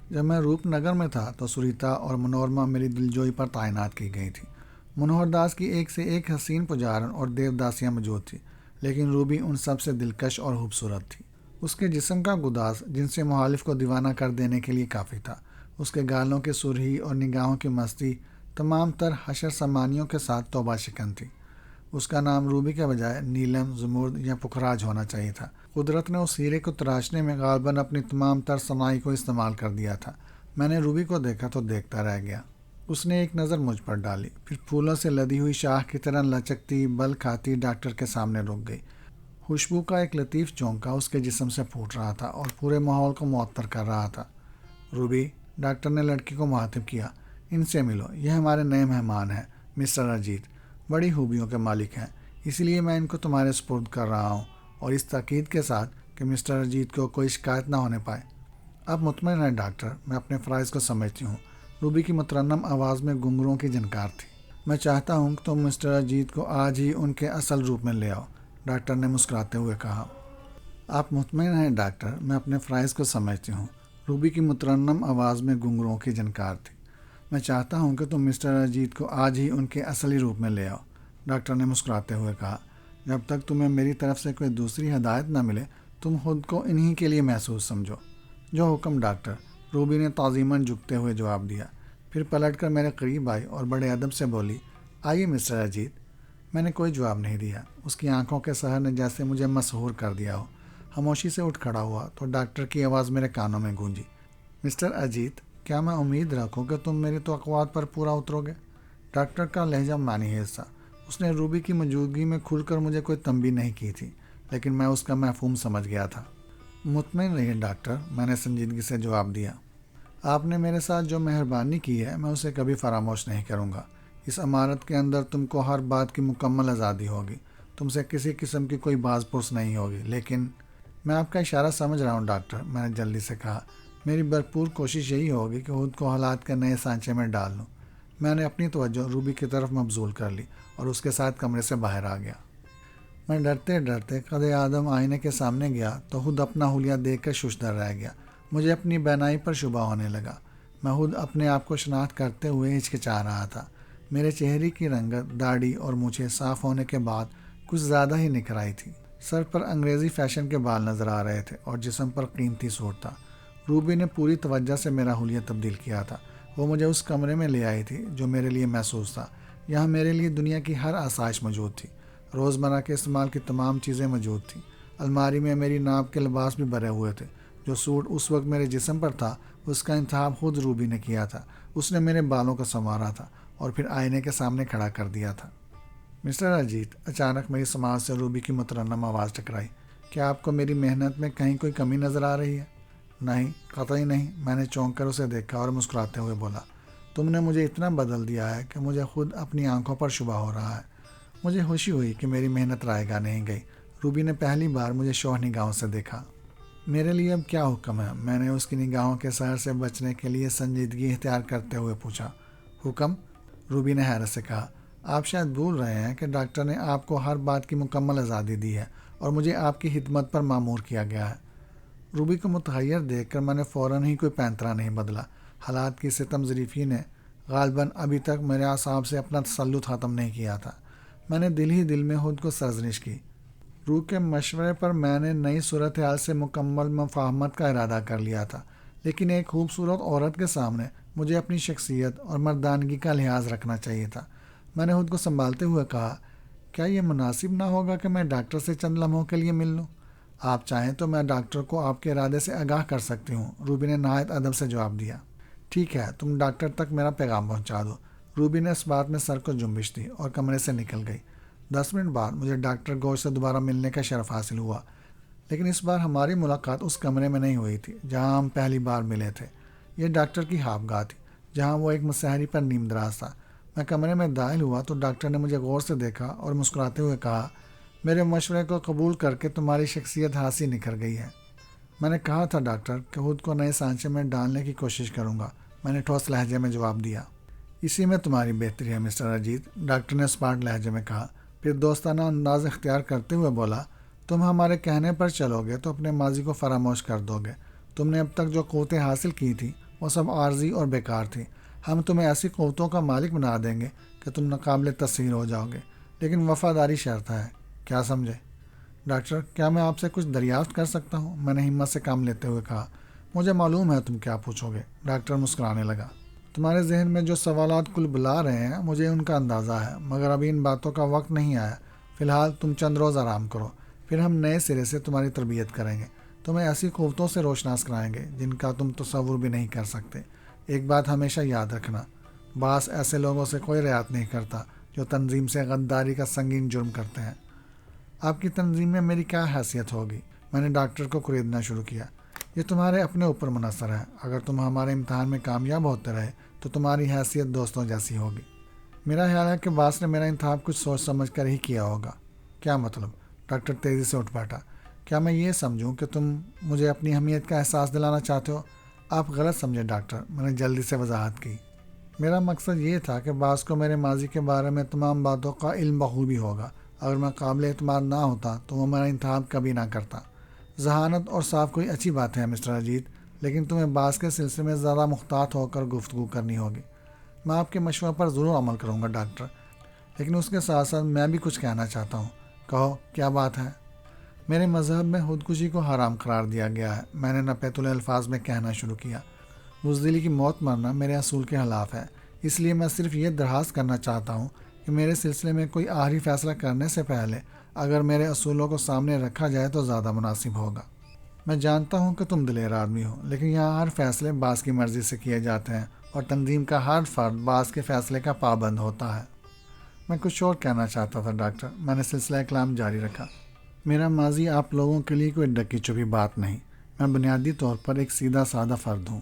جب میں روپ نگر میں تھا تو سریتا اور منورما میری دلجوئی پر تعینات کی گئی تھی۔ منوہر داس کی ایک سے ایک حسین پجارن اور دیوداسیاں موجود تھیں، لیکن روبی ان سب سے دلکش اور خوبصورت تھی۔ اس کے جسم کا گداز جن سے مخالف کو دیوانہ کر دینے کے لیے کافی تھا۔ اس کے گالوں کی سرخی اور نگاہوں کی مستی تمام تر حشر سمانیوں کے ساتھ توبہ شکن تھی۔ اس کا نام روبی کے بجائے نیلم، زمرد یا پکھراج ہونا چاہیے تھا۔ قدرت نے اس ہیرے کو تراشنے میں غالباً اپنی تمام تر صناعی کو استعمال کر دیا تھا۔ میں نے روبی کو دیکھا تو دیکھتا رہ گیا۔ اس نے ایک نظر مجھ پر ڈالی، پھر پھولوں سے لدی ہوئی شاخ کی طرح لچکتی بل کھاتی ڈاکٹر کے سامنے رک گئی۔ خوشبو کا ایک لطیف چونکا اس کے جسم سے پھوٹ رہا تھا اور پورے ماحول کو معطر کر رہا تھا۔ روبی، ڈاکٹر نے لڑکی کو مخاطب کیا، ان سے ملو، یہ ہمارے نئے مہمان ہیں، مسٹر اجیت، بڑی خوبیوں کے مالک ہیں، اس لیے میں ان کو تمہارے سپرد کر رہا ہوں، اور اس تاکید کے ساتھ کہ مسٹر اجیت کو کوئی شکایت نہ ہونے پائے۔ اب مطمئن ہے ڈاکٹر، میں اپنے فرائض کو سمجھتی ہوں۔ روبی کی مترنم آواز میں گھنگروں کی جھنکار تھی۔ میں چاہتا ہوں کہ تم مسٹر اجیت کو آج ہی ان کے اصل روپ میں لے آؤ، ڈاکٹر نے مسکراتے ہوئے کہا۔ آپ مطمئن ہیں ڈاکٹر، میں اپنے فرائض کو سمجھتی ہوں۔ روبی کی مترنم آواز میں گھنگروں کی جھنکار تھی۔ میں چاہتا ہوں کہ تم مسٹر اجیت کو آج ہی ان کے اصلی روپ میں لے آؤ، ڈاکٹر نے مسکراتے ہوئے کہا۔ جب تک تمہیں میری طرف سے کوئی دوسری ہدایت نہ ملے، تم خود کو انہی کے لیے محسوس سمجھو۔ جو حکم ڈاکٹر، روبی نے تعظیماً جھکتے ہوئے جواب دیا، پھر پلٹ کر میرے قریب آئی اور بڑے ادب سے بولی، آئیے مسٹر اجیت۔ میں نے کوئی جواب نہیں دیا۔ اس کی آنکھوں کے سحر نے جیسے مجھے مسحور کر دیا ہو۔ خاموشی سے اٹھ کھڑا ہوا تو ڈاکٹر کی آواز میرے کانوں میں گونجی، مسٹر اجیت، کیا میں امید رکھوں کہ تم میری توقعات پر پورا اترو گے؟ ڈاکٹر کا لہجہ معنی خیز تھا۔ اس نے روبی کی موجودگی میں کھل کر مجھے کوئی تنبیہ نہیں کی تھی، لیکن میں اس کا مفہوم سمجھ گیا تھا۔ مطمئن رہیے ڈاکٹر، میں نے سنجیدگی سے جواب دیا۔ آپ نے میرے ساتھ جو مہربانی کی ہے، میں اسے کبھی فراموش نہیں کروں گا۔ اس عمارت کے اندر تم کو ہر بات کی مکمل آزادی ہوگی، تم سے کسی قسم کی کوئی باز پرس نہیں ہوگی، لیکن میں آپ کا اشارہ سمجھ رہا ہوں ڈاکٹر، میں نے جلدی سے کہا۔ میری بھرپور کوشش یہی ہوگی کہ خود کو حالات کے نئے سانچے میں ڈال لوں۔ میں نے اپنی توجہ روبی کی طرف مبذول کر لی اور اس کے ساتھ کمرے سے باہر آ گیا۔ میں ڈرتے ڈرتے قد آدم آئینے کے سامنے گیا تو خود اپنا حلیہ دیکھ کر ششدر رہ گیا۔ مجھے اپنی بینائی پر شبہ ہونے لگا۔ میں خود اپنے آپ کو شناخت کرتے ہوئے ہچکچا رہا تھا۔ میرے چہرے کی رنگت، داڑھی اور مونچھیں صاف ہونے کے بعد کچھ زیادہ ہی نکھر آئی تھی۔ سر پر انگریزی فیشن کے بال نظر آ رہے تھے اور جسم پر قیمتی سوٹ تھا۔ روبی نے پوری توجہ سے میرا حلیہ تبدیل کیا تھا۔ وہ مجھے اس کمرے میں لے آئی تھی جو میرے لیے محسوس تھا۔ یہاں میرے لیے دنیا کی ہر آسائش موجود تھی۔ روزمرہ کے استعمال کی تمام چیزیں موجود تھیں۔ الماری میں میری ناپ کے لباس بھی بھرے ہوئے تھے۔ جو سوٹ اس وقت میرے جسم پر تھا، اس کا انتخاب خود روبی نے کیا تھا۔ اس نے میرے بالوں کو سنوارا تھا اور پھر آئینے کے سامنے کھڑا کر دیا تھا۔ مسٹر اجیت، اچانک میری سماعت سے روبی کی مترنم آواز ٹکرائی، کیا آپ کو میری محنت میں کہیں کوئی کمی نظر آ رہی ہے؟ نہیں، قطعی نہیں، میں نے چونک کر اسے دیکھا اور مسکراتے ہوئے بولا، تم نے مجھے اتنا بدل دیا ہے کہ مجھے خود اپنی آنکھوں پر شبہ ہو رہا ہے۔ مجھے خوشی ہوئی کہ میری محنت رائے گاہ نہیں گئی۔ روبی نے پہلی بار مجھے شوخ نگاہوں سے دیکھا۔ میرے لیے اب کیا حکم ہے؟ میں نے اس کی نگاہوں کے سحر سے بچنے کے لیے سنجیدگی اختیار کرتے ہوئے پوچھا۔ حکم؟ روبی نے حیرت سے کہا، آپ شاید بھول رہے ہیں کہ ڈاکٹر نے آپ کو ہر بات کی مکمل آزادی دی ہے اور مجھے آپ کی خدمت پر مامور کیا گیا ہے۔ روبی کو متحیر دیکھ کر میں نے فوراً ہی کوئی پینترا نہیں بدلا۔ حالات کی ستم ظریفی نے غالباً ابھی تک میرے اعصاب سے اپنا تسلط ختم نہیں کیا تھا۔ میں نے دل ہی دل میں خود کو سرزنش کی۔ روح کے مشورے پر میں نے نئی صورتحال سے مکمل مفاہمت کا ارادہ کر لیا تھا، لیکن ایک خوبصورت عورت کے سامنے مجھے اپنی شخصیت اور مردانگی کا لحاظ رکھنا چاہیے تھا۔ میں نے خود کو سنبھالتے ہوئے کہا، کیا یہ مناسب نہ ہوگا کہ میں ڈاکٹر سے چند لمحوں کے لیے مل لوں؟ آپ چاہیں تو میں ڈاکٹر کو آپ کے ارادے سے آگاہ کر سکتی ہوں، روبی نے نہایت ادب سے جواب دیا۔ ٹھیک ہے، تم ڈاکٹر تک میرا پیغام پہنچا دو۔ روبی نے اس بات میں سر کو جنبش دی اور کمرے سے نکل گئی۔ 10 منٹ بعد مجھے ڈاکٹر گوش سے دوبارہ ملنے کا شرف حاصل ہوا، لیکن اس بار ہماری ملاقات اس کمرے میں نہیں ہوئی تھی جہاں ہم پہلی بار ملے تھے۔ یہ ڈاکٹر کی خواب گاہ تھی جہاں وہ ایک مسہری پر نیم دراز تھا۔ میں کمرے میں داخل ہوا تو ڈاکٹر نے مجھے غور سے دیکھا اور مسکراتے ہوئے کہا، میرے مشورے کو قبول کر کے تمہاری شخصیت ہاسی نکھر گئی ہے۔ میں نے کہا تھا ڈاکٹر کہ خود کو نئے سانچے میں ڈالنے کی کوشش کروں گا، میں نے ٹھوس لہجے میں جواب دیا۔ اسی میں تمہاری بہتری ہے مسٹر اجیت، ڈاکٹر نے اسپاٹ لہجے میں کہا، پھر دوستانہ انداز اختیار کرتے ہوئے بولا، تم ہمارے کہنے پر چلو گے تو اپنے ماضی کو فراموش کر دو گے۔ تم نے اب تک جو قوتیں حاصل کی تھیں وہ سب عارضی اور بیکار تھیں۔ ہم تمہیں ایسی قوتوں کا مالک بنا دیں گے کہ تم ناقابل تسخیر ہو جاؤ گے، لیکن وفاداری شرط ہے، کیا سمجھے؟ ڈاکٹر، کیا میں آپ سے کچھ دریافت کر سکتا ہوں؟ میں نے ہمت سے کام لیتے ہوئے کہا۔ مجھے معلوم ہے تم کیا پوچھو گے، ڈاکٹر مسکرانے لگا۔ تمہارے ذہن میں جو سوالات کل بلا رہے ہیں مجھے ان کا اندازہ ہے، مگر ابھی ان باتوں کا وقت نہیں آیا۔ فی الحال تم چند روز آرام کرو، پھر ہم نئے سرے سے تمہاری تربیت کریں گے، تمہیں ایسی قوتوں سے روشناس کرائیں گے جن کا تم تصور بھی نہیں کر سکتے۔ ایک بات ہمیشہ یاد رکھنا، باس ایسے لوگوں سے کوئی رعایت نہیں کرتا جو تنظیم سے غداری کا سنگین جرم کرتے ہیں۔ آپ کی تنظیم میں میری کیا حیثیت ہوگی؟ میں نے ڈاکٹر کو خریدنا شروع کیا۔ یہ تمہارے اپنے اوپر منحصر ہے۔ اگر تم ہمارے امتحان میں کامیاب ہوتے رہے تو تمہاری حیثیت دوستوں جیسی ہوگی۔ میرا خیال ہے کہ باس نے میرا انتخاب کچھ سوچ سمجھ کر ہی کیا ہوگا۔ کیا مطلب؟ ڈاکٹر تیزی سے اٹھ بیٹھا۔ کیا میں یہ سمجھوں کہ تم مجھے اپنی اہمیت کا احساس دلانا چاہتے ہو؟ آپ غلط سمجھے ڈاکٹر، میں نے جلدی سے وضاحت کی۔ میرا مقصد یہ تھا کہ باس کو میرے ماضی کے بارے میں تمام باتوں کا علم بخوبی ہوگا۔ اگر میں قابل اعتماد نہ ہوتا تو وہ میرا انتخاب کبھی نہ کرتا۔ ذہانت اور صاف کوئی اچھی بات ہے مسٹر اجیت، لیکن تمہیں باس کے سلسلے میں زیادہ محتاط ہو کر گفتگو کرنی ہوگی۔ میں آپ کے مشورے پر ضرور عمل کروں گا ڈاکٹر، لیکن اس کے ساتھ ساتھ میں بھی کچھ کہنا چاہتا ہوں۔ کہو، کیا بات ہے؟ میرے مذہب میں خودکشی کو حرام قرار دیا گیا ہے، میں نے نپے تلے الفاظ میں کہنا شروع کیا۔ بزدلی کی موت مرنا میرے اصول کے خلاف ہے، اس لیے میں صرف یہ درخواست کرنا چاہتا ہوں کہ میرے سلسلے میں کوئی آخری فیصلہ کرنے سے پہلے اگر میرے اصولوں کو سامنے رکھا جائے تو زیادہ مناسب ہوگا۔ میں جانتا ہوں کہ تم دلیر آدمی ہو، لیکن یہاں ہر فیصلے باس کی مرضی سے کیے جاتے ہیں اور تنظیم کا ہر فرد باس کے فیصلے کا پابند ہوتا ہے۔ میں کچھ اور کہنا چاہتا تھا ڈاکٹر، میں نے سلسلہ کلام جاری رکھا۔ میرا ماضی آپ لوگوں کے لیے کوئی ڈکی چھپی بات نہیں۔ میں بنیادی طور پر ایک سیدھا سادہ فرد ہوں،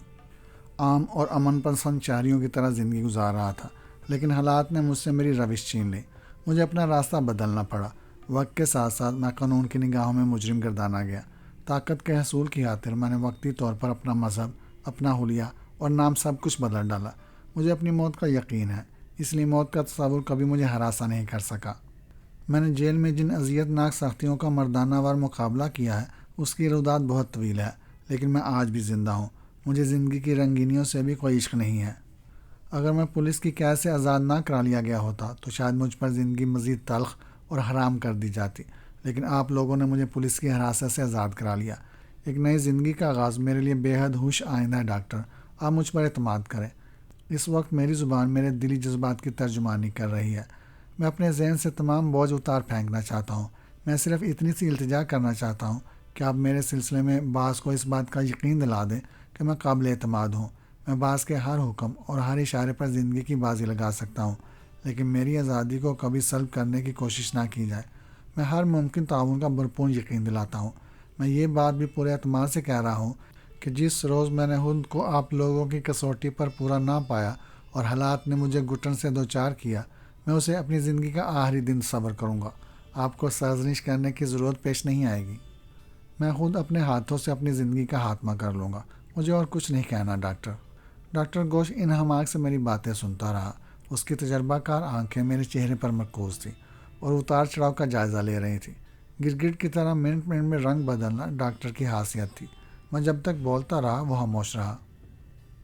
عام اور امن پسند شہریوں کی طرح زندگی گزار رہا تھا، لیکن حالات نے مجھ سے میری روش چھین لی۔ مجھے اپنا راستہ بدلنا پڑا۔ وقت کے ساتھ ساتھ میں قانون کی نگاہوں میں مجرم گردانا گیا۔ طاقت کے حصول کی خاطر میں نے وقتی طور پر اپنا مذہب، اپنا حلیہ اور نام سب کچھ بدل ڈالا۔ مجھے اپنی موت کا یقین ہے، اس لیے موت کا تصور کبھی مجھے ہراساں نہیں کر سکا۔ میں نے جیل میں جن اذیت ناک سختیوں کا مردانہ وار مقابلہ کیا ہے اس کی روداد بہت طویل ہے، لیکن میں آج بھی زندہ ہوں۔ مجھے زندگی کی رنگینیوں سے بھی کوئی عشق نہیں ہے۔ اگر میں پولیس کی قید سے آزاد نہ کرا لیا گیا ہوتا تو شاید مجھ پر زندگی مزید تلخ اور حرام کر دی جاتی، لیکن آپ لوگوں نے مجھے پولیس کی حراست سے آزاد کرا لیا۔ ایک نئی زندگی کا آغاز میرے لیے بے حد خوش آئندہ ہے ڈاکٹر، آپ مجھ پر اعتماد کریں۔ اس وقت میری زبان میرے دلی جذبات کی ترجمانی کر رہی ہے۔ میں اپنے ذہن سے تمام بوجھ اتار پھینکنا چاہتا ہوں۔ میں صرف اتنی سی التجا کرنا چاہتا ہوں کہ آپ میرے سلسلے میں باس کو اس بات کا یقین دلا دیں کہ میں قابل اعتماد ہوں۔ میں باس کے ہر حکم اور ہر اشارے پر زندگی کی بازی لگا سکتا ہوں، لیکن میری آزادی کو کبھی سلب کرنے کی کوشش نہ کی جائے۔ میں ہر ممکن تعاون کا بھرپور یقین دلاتا ہوں۔ میں یہ بات بھی پورے اعتماد سے کہہ رہا ہوں کہ جس روز میں نے خود کو آپ لوگوں کی کسوٹی پر پورا نہ پایا اور حالات نے مجھے گھٹن سے دوچار کیا، میں اسے اپنی زندگی کا آخری دن صبر کروں گا۔ آپ کو سرزنش کرنے کی ضرورت پیش نہیں آئے گی۔ میں خود اپنے ہاتھوں سے اپنی زندگی کا خاتمہ کر لوں گا۔ مجھے اور کچھ نہیں کہنا ڈاکٹر۔ ڈاکٹر گوش ان حماق سے میری باتیں سنتا رہا۔ اس کی تجربہ کار آنکھیں میرے چہرے پر مرکوز تھیں اور اتار چڑھاؤ کا جائزہ لے رہی تھی۔ گرگٹ کی طرح منٹ منٹ میں رنگ بدلنا ڈاکٹر کی خاصیت تھی۔ میں جب تک بولتا رہا وہ خاموش رہا،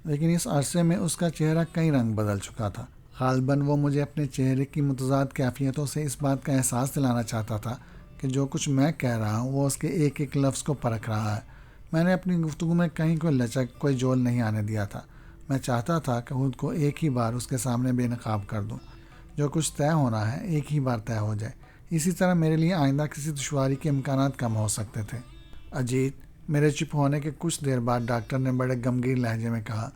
لیکن اس عرصے میں اس کا چہرہ کئی رنگ بدل چکا تھا۔ غالباً وہ مجھے اپنے چہرے کی متضاد کیفیتوں سے اس بات کا احساس دلانا چاہتا تھا کہ جو کچھ میں کہہ رہا ہوں وہ اس کے ایک ایک لفظ کو پرکھ رہا ہے۔ میں نے اپنی گفتگو میں کہیں کوئی لچک، کوئی جول نہیں آنے دیا تھا۔ میں چاہتا تھا کہ خود کو ایک ہی بار اس کے سامنے بے نقاب کر دوں۔ جو کچھ طے ہونا ہے ایک ہی بار طے ہو جائے۔ اسی طرح میرے لیے آئندہ کسی دشواری کے امکانات کم ہو سکتے تھے۔ اجیت، میرے چپ ہونے کے کچھ دیر بعد ڈاکٹر نے بڑے غمگین لہجے میں کہا،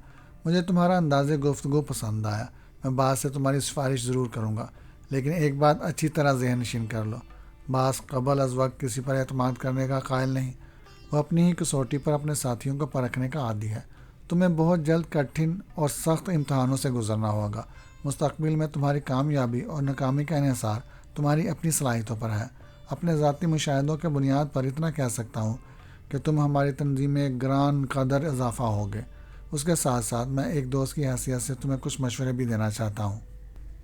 مجھے تمہارا انداز گفتگو پسند آیا۔ میں باس سے تمہاری سفارش ضرور کروں گا، لیکن ایک بات اچھی طرح ذہن نشین کر لو، باس قبل از وقت کسی پر اعتماد کرنے کا قائل نہیں۔ وہ اپنی ہی کسوٹی پر اپنے ساتھیوں کو پرکھنے کا عادی ہے۔ تمہیں بہت جلد کٹھن اور سخت امتحانوں سے گزرنا ہوگا۔ مستقبل میں تمہاری کامیابی اور ناکامی کا انحصار تمہاری اپنی صلاحیتوں پر ہے۔ اپنے ذاتی مشاہدوں کے بنیاد پر اتنا کہہ سکتا ہوں کہ تم ہماری تنظیم میں ایک گران قدر اضافہ ہوگے۔ اس کے ساتھ ساتھ میں ایک دوست کی حیثیت سے تمہیں کچھ مشورے بھی دینا چاہتا ہوں۔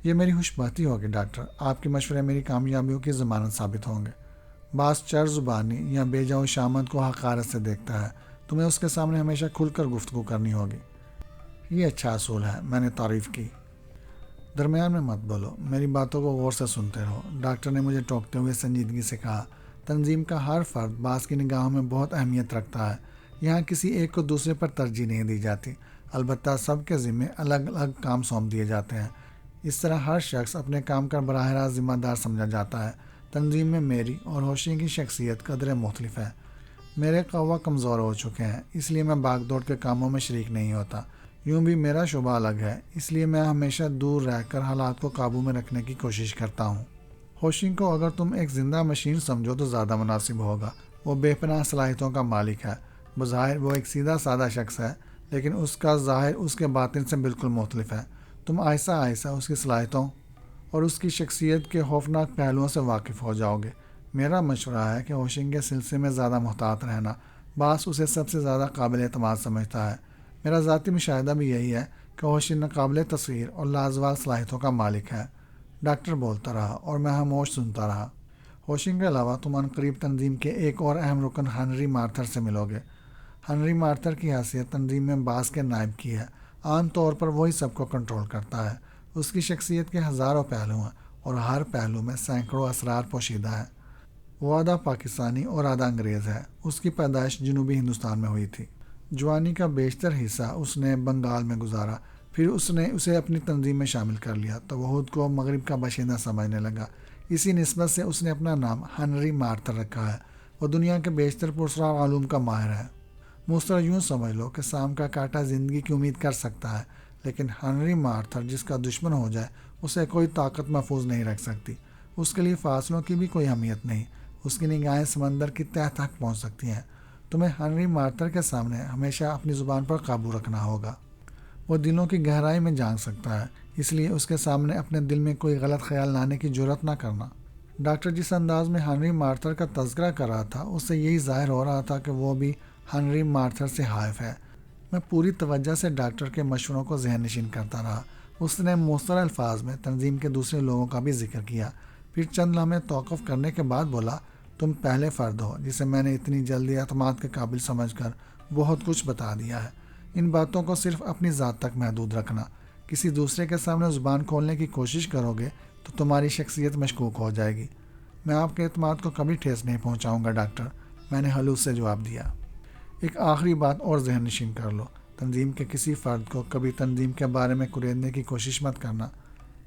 یہ میری خوش بختی ہوگی ڈاکٹر، آپ کے مشورے میری کامیابیوں کی ضمانت ثابت ہوں گے۔ باس چر زبانی یا بے جا و شامت کو حقارت سے دیکھتا ہے۔ تمہیں اس کے سامنے ہمیشہ کھل کر گفتگو کرنی ہوگی۔ یہ اچھا اصول ہے، میں نے تعریف کی۔ درمیان میں مت بولو، میری باتوں کو غور سے سنتے رہو، ڈاکٹر نے مجھے ٹوکتے ہوئے سنجیدگی سے کہا۔ تنظیم کا ہر فرد باس کی نگاہوں میں بہت اہمیت رکھتا ہے۔ یہاں کسی ایک کو دوسرے پر ترجیح نہیں دی جاتی۔ البتہ سب کے ذمے الگ الگ کام سونپ دیے جاتے ہیں۔ اس طرح ہر شخص اپنے کام کا براہ راست ذمہ دار سمجھا جاتا ہے۔ تنظیم میں میری اور ہوشنگ کی شخصیت قدرے مختلف ہے۔ میرے قوا کمزور ہو چکے ہیں، اس لیے میں بھاگ دوڑ کے کاموں میں شریک نہیں ہوتا۔ یوں بھی میرا شعبہ الگ ہے، اس لیے میں ہمیشہ دور رہ کر حالات کو قابو میں رکھنے کی کوشش کرتا ہوں۔ ہوشنگ کو اگر تم ایک زندہ مشین سمجھو تو زیادہ مناسب ہوگا۔ وہ بے پناہ صلاحیتوں کا مالک ہے۔ بظاہر وہ ایک سیدھا سادہ شخص ہے، لیکن اس کا ظاہر اس کے باطن سے بالکل مختلف ہے۔ تم آہستہ آہستہ اس کی صلاحیتوں اور اس کی شخصیت کے خوفناک پہلوؤں سے واقف ہو جاؤ گے۔ میرا مشورہ ہے کہ ہوشنگ کے سلسلے میں زیادہ محتاط رہنا۔ باس اسے سب سے زیادہ قابل اعتماد سمجھتا ہے۔ میرا ذاتی مشاہدہ بھی یہی ہے کہ ہوشنگ ناقابل تصویر اور لازوال صلاحیتوں کا مالک ہے۔ ڈاکٹر بولتا رہا اور میں خاموش سنتا رہا۔ ہوشنگ کے علاوہ تم عنقریب تنظیم کے ایک اور اہم رکن ہنری مارتھر سے ملو گے۔ ہنری مارتھر کی حیثیت تنظیم میں باس کے نائب کی ہے۔ عام طور پر وہی سب کو کنٹرول کرتا ہے۔ اس کی شخصیت کے ہزاروں پہلو ہیں اور ہر پہلو میں سینکڑوں اسرار پوشیدہ ہیں۔ وہ آدھا پاکستانی اور آدھا انگریز ہے۔ اس کی پیدائش جنوبی ہندوستان میں ہوئی تھی۔ جوانی کا بیشتر حصہ اس نے بنگال میں گزارا۔ پھر اس نے اسے اپنی تنظیم میں شامل کر لیا تو وہ خود کو مغرب کا باشندہ سمجھنے لگا۔ اسی نسبت سے اس نے اپنا نام ہنری مارتھر رکھا ہے۔ وہ دنیا کے بیشتر پراسرار علوم کا ماہر ہے۔ مستر یوں سمجھ لو کہ سام کا کانٹا زندگی کی امید کر سکتا ہے، لیکن ہنری مارتھر جس کا دشمن ہو جائے اسے کوئی طاقت محفوظ نہیں رکھ سکتی۔ اس کے لیے فاصلوں کی بھی کوئی اہمیت نہیں۔ اس کی نگاہیں سمندر کی تہہ تک پہنچ سکتی ہیں۔ تمہیں ہنری مارتھر کے سامنے ہمیشہ اپنی زبان پر قابو رکھنا ہوگا۔ وہ دلوں کی گہرائی میں جھانک سکتا ہے، اس لیے اس کے سامنے اپنے دل میں کوئی غلط خیال لانے کی جرات نہ کرنا۔ ڈاکٹر جس انداز میں ہنری مارتھر کا تذکرہ کر رہا تھا، اس سے یہی ظاہر ہو رہا تھا کہ وہ بھی ہنری مارتھر سے حائف ہے۔ میں پوری توجہ سے ڈاکٹر کے مشوروں کو ذہن نشین کرتا رہا۔ اس نے مؤثر الفاظ میں تنظیم کے دوسرے لوگوں کا بھی ذکر کیا۔ پھر چند لمحے توقف کرنے کے بعد بولا، تم پہلے فرد ہو جسے میں نے اتنی جلدی اعتماد کے قابل سمجھ کر بہت کچھ بتا دیا ہے۔ ان باتوں کو صرف اپنی ذات تک محدود رکھنا۔ کسی دوسرے کے سامنے زبان کھولنے کی کوشش کرو گے تو تمہاری شخصیت مشکوک ہو جائے گی۔ میں آپ کے اعتماد کو کبھی ٹھیس نہیں پہنچاؤں گا ڈاکٹر، میں نے خلوص سے جواب دیا۔ ایک آخری بات اور ذہن نشین کر لو، تنظیم کے کسی فرد کو کبھی تنظیم کے بارے میں کریدنے کی کوشش مت کرنا۔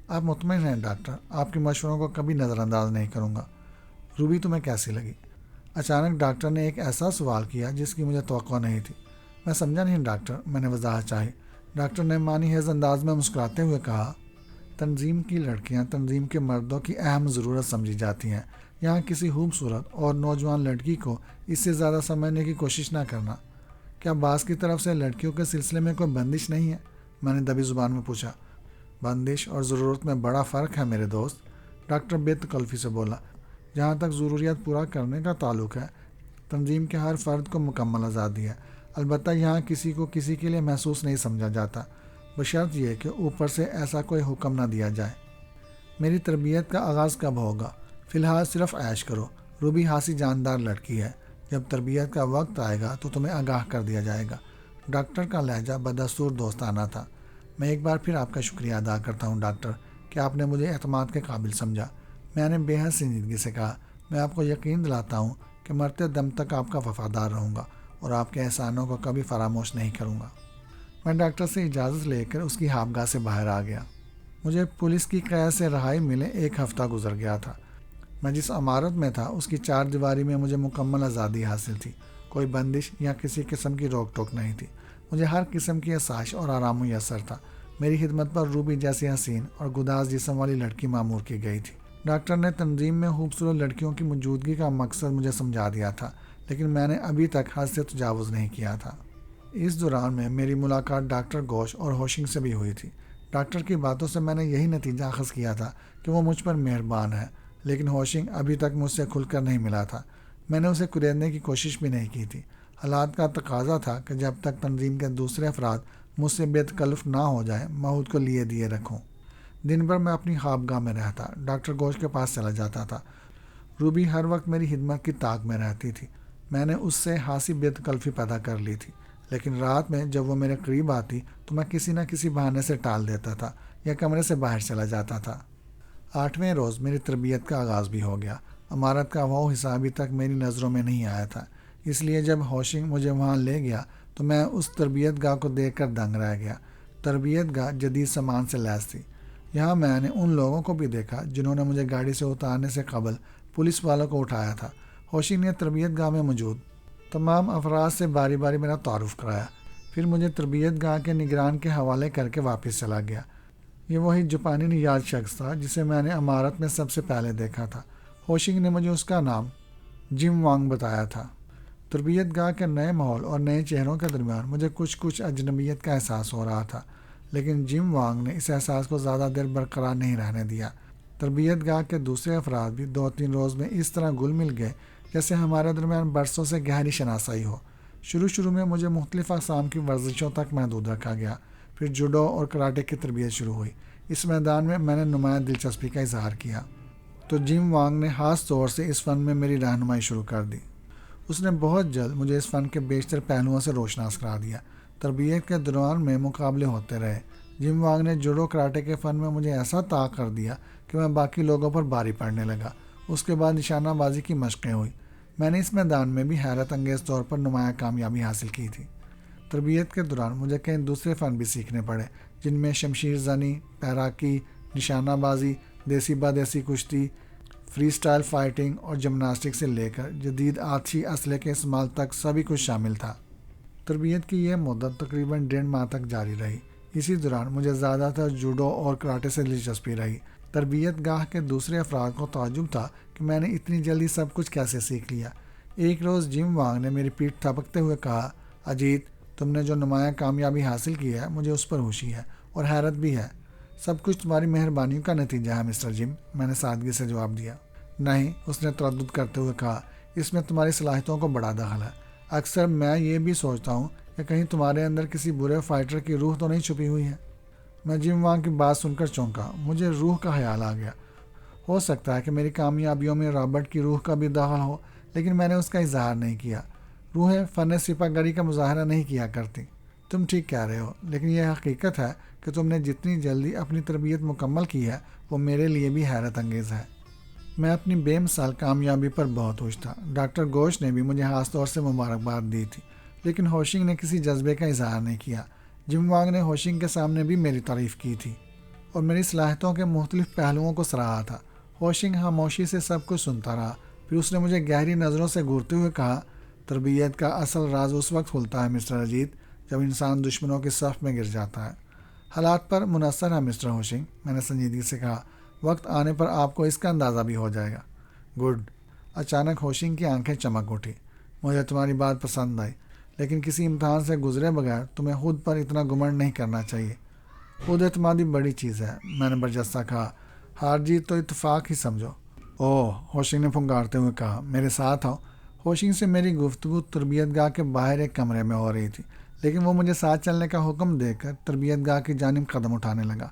آپ مطمئن ہیں ڈاکٹر، آپ کے مشوروں کو کبھی نظر انداز نہیں کروں گا۔ روبی تمہیں کیسی لگی؟ اچانک ڈاکٹر نے ایک ایسا سوال کیا جس کی مجھے توقع نہیں تھی۔ میں سمجھا نہیں ڈاکٹر، میں نے وضاحت چاہی۔ ڈاکٹر نے معنی خیز انداز میں مسکراتے ہوئے کہا، تنظیم کی لڑکیاں تنظیم کے مردوں کی اہم ضرورت سمجھی جاتی ہیں۔ یہاں کسی خوبصورت اور نوجوان لڑکی کو اس سے زیادہ سمجھنے کی کوشش نہ کرنا۔ کیا باس کی طرف سے لڑکیوں کے سلسلے میں کوئی بندش نہیں ہے؟ میں نے دبی زبان میں پوچھا۔ بندش اور ضرورت میں بڑا فرق ہے میرے دوست، ڈاکٹر بے تکلفی سے بولا۔ جہاں تک ضروریات پورا کرنے کا تعلق ہے، تنظیم کے ہر فرد کو مکمل آزادی ہے۔ البتہ یہاں کسی کو کسی کے لیے محسوس نہیں سمجھا جاتا، بشرط یہ کہ اوپر سے ایسا کوئی حکم نہ دیا جائے۔ میری تربیت کا آغاز کب ہوگا؟ فی الحال صرف عیش کرو۔ روبی ہاسی جاندار لڑکی ہے، جب تربیت کا وقت آئے گا تو تمہیں آگاہ کر دیا جائے گا۔ ڈاکٹر کا لہجہ بدستور دوستانہ تھا۔ میں ایک بار پھر آپ کا شکریہ ادا کرتا ہوں ڈاکٹر کہ آپ نے مجھے اعتماد کے قابل سمجھا، میں نے بے حد سنجیدگی سے کہا۔ میں آپ کو یقین دلاتا ہوں کہ مرتے دم تک آپ کا وفادار رہوں گا اور آپ کے احسانوں کو کبھی فراموش نہیں کروں گا۔ میں ڈاکٹر سے اجازت لے کر اس کی خوابگاہ سے باہر آ گیا۔ مجھے پولیس کی قید سے رہائی ملے 1 ہفتہ گزر گیا تھا۔ میں جس عمارت میں تھا اس کی 4 دیواری میں مجھے مکمل آزادی حاصل تھی۔ کوئی بندش یا کسی قسم کی روک ٹوک نہیں تھی۔ مجھے ہر قسم کی آسائش اور آرام میسر تھا۔ میری خدمت پر روبی جیسی حسین اور گداز جسم والی لڑکی مامور کی گئی تھی۔ ڈاکٹر نے تنظیم میں خوبصورت لڑکیوں کی موجودگی کا مقصد مجھے سمجھا دیا تھا، لیکن میں نے ابھی تک حد سے تجاوز نہیں کیا تھا۔ اس دوران میں میری ملاقات ڈاکٹر گھوش اور ہوشنگ سے بھی ہوئی تھی۔ ڈاکٹر کی باتوں سے میں نے یہی نتیجہ اخذ کیا تھا کہ وہ مجھ پر مہربان ہے، لیکن ہوشنگ ابھی تک مجھ سے کھل کر نہیں ملا تھا۔ میں نے اسے کریدنے کی کوشش بھی نہیں کی تھی۔ حالات کا تقاضا تھا کہ جب تک تنظیم کے دوسرے افراد مجھ سے بے تکلف نہ ہو جائیں، میں خود کو لیے دیے رکھوں۔ دن بھر میں اپنی خوابگاہ میں رہتا، ڈاکٹر گھوش کے پاس چلا جاتا تھا۔ روبی ہر وقت میری خدمت کی طاق میں رہتی تھی۔ میں نے اس سے خاصی بے تکلفی پیدا کر لی تھی، لیکن رات میں جب وہ میرے قریب آتی تو میں کسی نہ کسی بہانے سے ٹال دیتا تھا یا کمرے سے باہر چلا جاتا تھا۔ 8ویں روز میری تربیت کا آغاز بھی ہو گیا۔ عمارت کا وہ حصہ ابھی تک میری نظروں میں نہیں آیا تھا، اس لیے جب ہوشنگ مجھے وہاں لے گیا تو میں اس تربیت گاہ کو دیکھ کر دنگ رہ گیا۔ تربیت گاہ جدید سامان سے لیس تھی۔ یہاں میں نے ان لوگوں کو بھی دیکھا جنہوں نے مجھے گاڑی سے اتارنے سے قبل پولیس والوں کو اٹھایا تھا۔ ہوشنگ نے تربیت گاہ میں موجود تمام افراد سے باری باری میرا تعارف کرایا، پھر مجھے تربیت گاہ کے نگران کے حوالے کر کے واپس چلا گیا۔ یہ وہی جاپانی نژاد شخص تھا جسے میں نے عمارت میں سب سے پہلے دیکھا تھا۔ ہوشنگ نے مجھے اس کا نام جم وانگ بتایا تھا۔ تربیت گاہ کے نئے ماحول اور نئے چہروں کے درمیان مجھے کچھ اجنبیت کا احساس ہو رہا تھا، لیکن جم وانگ نے اس احساس کو زیادہ دیر برقرار نہیں رہنے دیا۔ تربیت گاہ کے دوسرے افراد بھی 2-3 روز میں اس طرح گل مل گئے جیسے ہمارے درمیان برسوں سے گہری شناسائی ہو۔ شروع میں مجھے مختلف اقسام کی ورزشوں تک محدود رکھا گیا، پھر جوڈو اور کراٹے کی تربیت شروع ہوئی۔ اس میدان میں نے نمایاں دلچسپی کا اظہار کیا تو جم وانگ نے خاص طور سے اس فن میں میری رہنمائی شروع کر دی۔ اس نے بہت جلد مجھے اس فن کے بیشتر پہلوؤں سے روشناس کرا دیا۔ تربیت کے دوران میں مقابلے ہوتے رہے۔ جم وانگ نے جوڈو کراٹے کے فن میں مجھے ایسا طاق کر دیا کہ میں باقی لوگوں پر بھاری پڑنے لگا۔ اس کے بعد نشانہ بازی کی مشقیں ہوئی۔ میں نے اس میدان میں بھی حیرت انگیز طور پر نمایاں کامیابی حاصل کی تھی۔ تربیت کے دوران مجھے کئی دوسرے فن بھی سیکھنے پڑے، جن میں شمشیر زنی، تیراکی، نشانہ بازی، دیسی دیسی کشتی، فری سٹائل فائٹنگ اور جمناسٹک سے لے کر جدید آتشی اسلحے کے استعمال تک سبھی کچھ شامل تھا۔ تربیت کی یہ مدت تقریباً 1.5 ماہ تک جاری رہی۔ اسی دوران مجھے زیادہ تر جوڈو اور کراٹے سے دلچسپی رہی۔ تربیت گاہ کے دوسرے افراد کو تعجب تھا کہ میں نے اتنی جلدی سب کچھ کیسے سیکھ لیا۔ ایک روز جم وانگ نے میری پیٹھ تھپکتے ہوئے کہا، اجیت، تم نے جو نمایاں کامیابی حاصل کی ہے مجھے اس پر خوشی ہے اور حیرت بھی ہے۔ سب کچھ تمہاری مہربانیوں کا نتیجہ ہے مسٹر جم، میں نے سادگی سے جواب دیا۔ نہیں، اس نے تردد کرتے ہوئے کہا، اس میں تمہاری صلاحیتوں کو بڑا دخل ہے۔ اکثر میں یہ بھی سوچتا ہوں کہ کہیں تمہارے اندر کسی برے فائٹر کی روح تو نہیں چھپی ہوئی ہے۔ میں جم وانگ کی بات سن کر چونکا۔ مجھے روح کا خیال آ گیا۔ ہو سکتا ہے کہ میری کامیابیوں میں رابرٹ کی روح کا بھی دخل ہو، لیکن میں نے اس کا اظہار نہیں کیا۔ روحیں فن سپہ گری کا مظاہرہ نہیں کیا کرتی۔ تم ٹھیک کہہ رہے ہو، لیکن یہ حقیقت ہے کہ تم نے جتنی جلدی اپنی تربیت مکمل کی ہے وہ میرے لیے بھی حیرت انگیز ہے۔ میں اپنی بے مثال کامیابی پر بہت خوش تھا۔ ڈاکٹر گھوش نے بھی مجھے خاص طور سے مبارکباد دی تھی، لیکن ہوشنگ نے کسی جذبے کا اظہار نہیں کیا۔ جم وانگ نے ہوشنگ کے سامنے بھی میری تعریف کی تھی اور میری صلاحیتوں کے مختلف پہلوؤں کو سراہا تھا۔ ہوشنگ خاموشی سے سب کچھ سنتا رہا، پھر اس نے مجھے گہری نظروں سے گھورتے ہوئے کہا، تربیت کا اصل راز اس وقت کھلتا ہے مسٹر اجیت جب انسان دشمنوں کی صف میں گر جاتا ہے۔ حالات پر منحصر ہے مسٹر ہوشنگ، میں نے سنجیدگی سے کہا، وقت آنے پر آپ کو اس کا اندازہ بھی ہو جائے گا۔ گڈ۔ اچانک ہوشنگ کی آنکھیں چمک اٹھی۔ مجھے تمہاری بات پسند آئی، لیکن کسی امتحان سے گزرے بغیر تمہیں خود پر اتنا گمنڈ نہیں کرنا چاہیے۔ خود اعتمادی بڑی چیز ہے، میں نے برجستہ کہا، ہار جیت تو اتفاق ہی سمجھو۔ اوہ، ہوشنگ نے پھنکارتے ہوئے کہا، میرے ساتھ آؤ۔ ہوشنگ سے میری گفتگو تربیت گاہ کے باہر ایک کمرے میں ہو رہی تھی، لیکن وہ مجھے ساتھ چلنے کا حکم دے کر تربیت گاہ کی جانب قدم اٹھانے لگا۔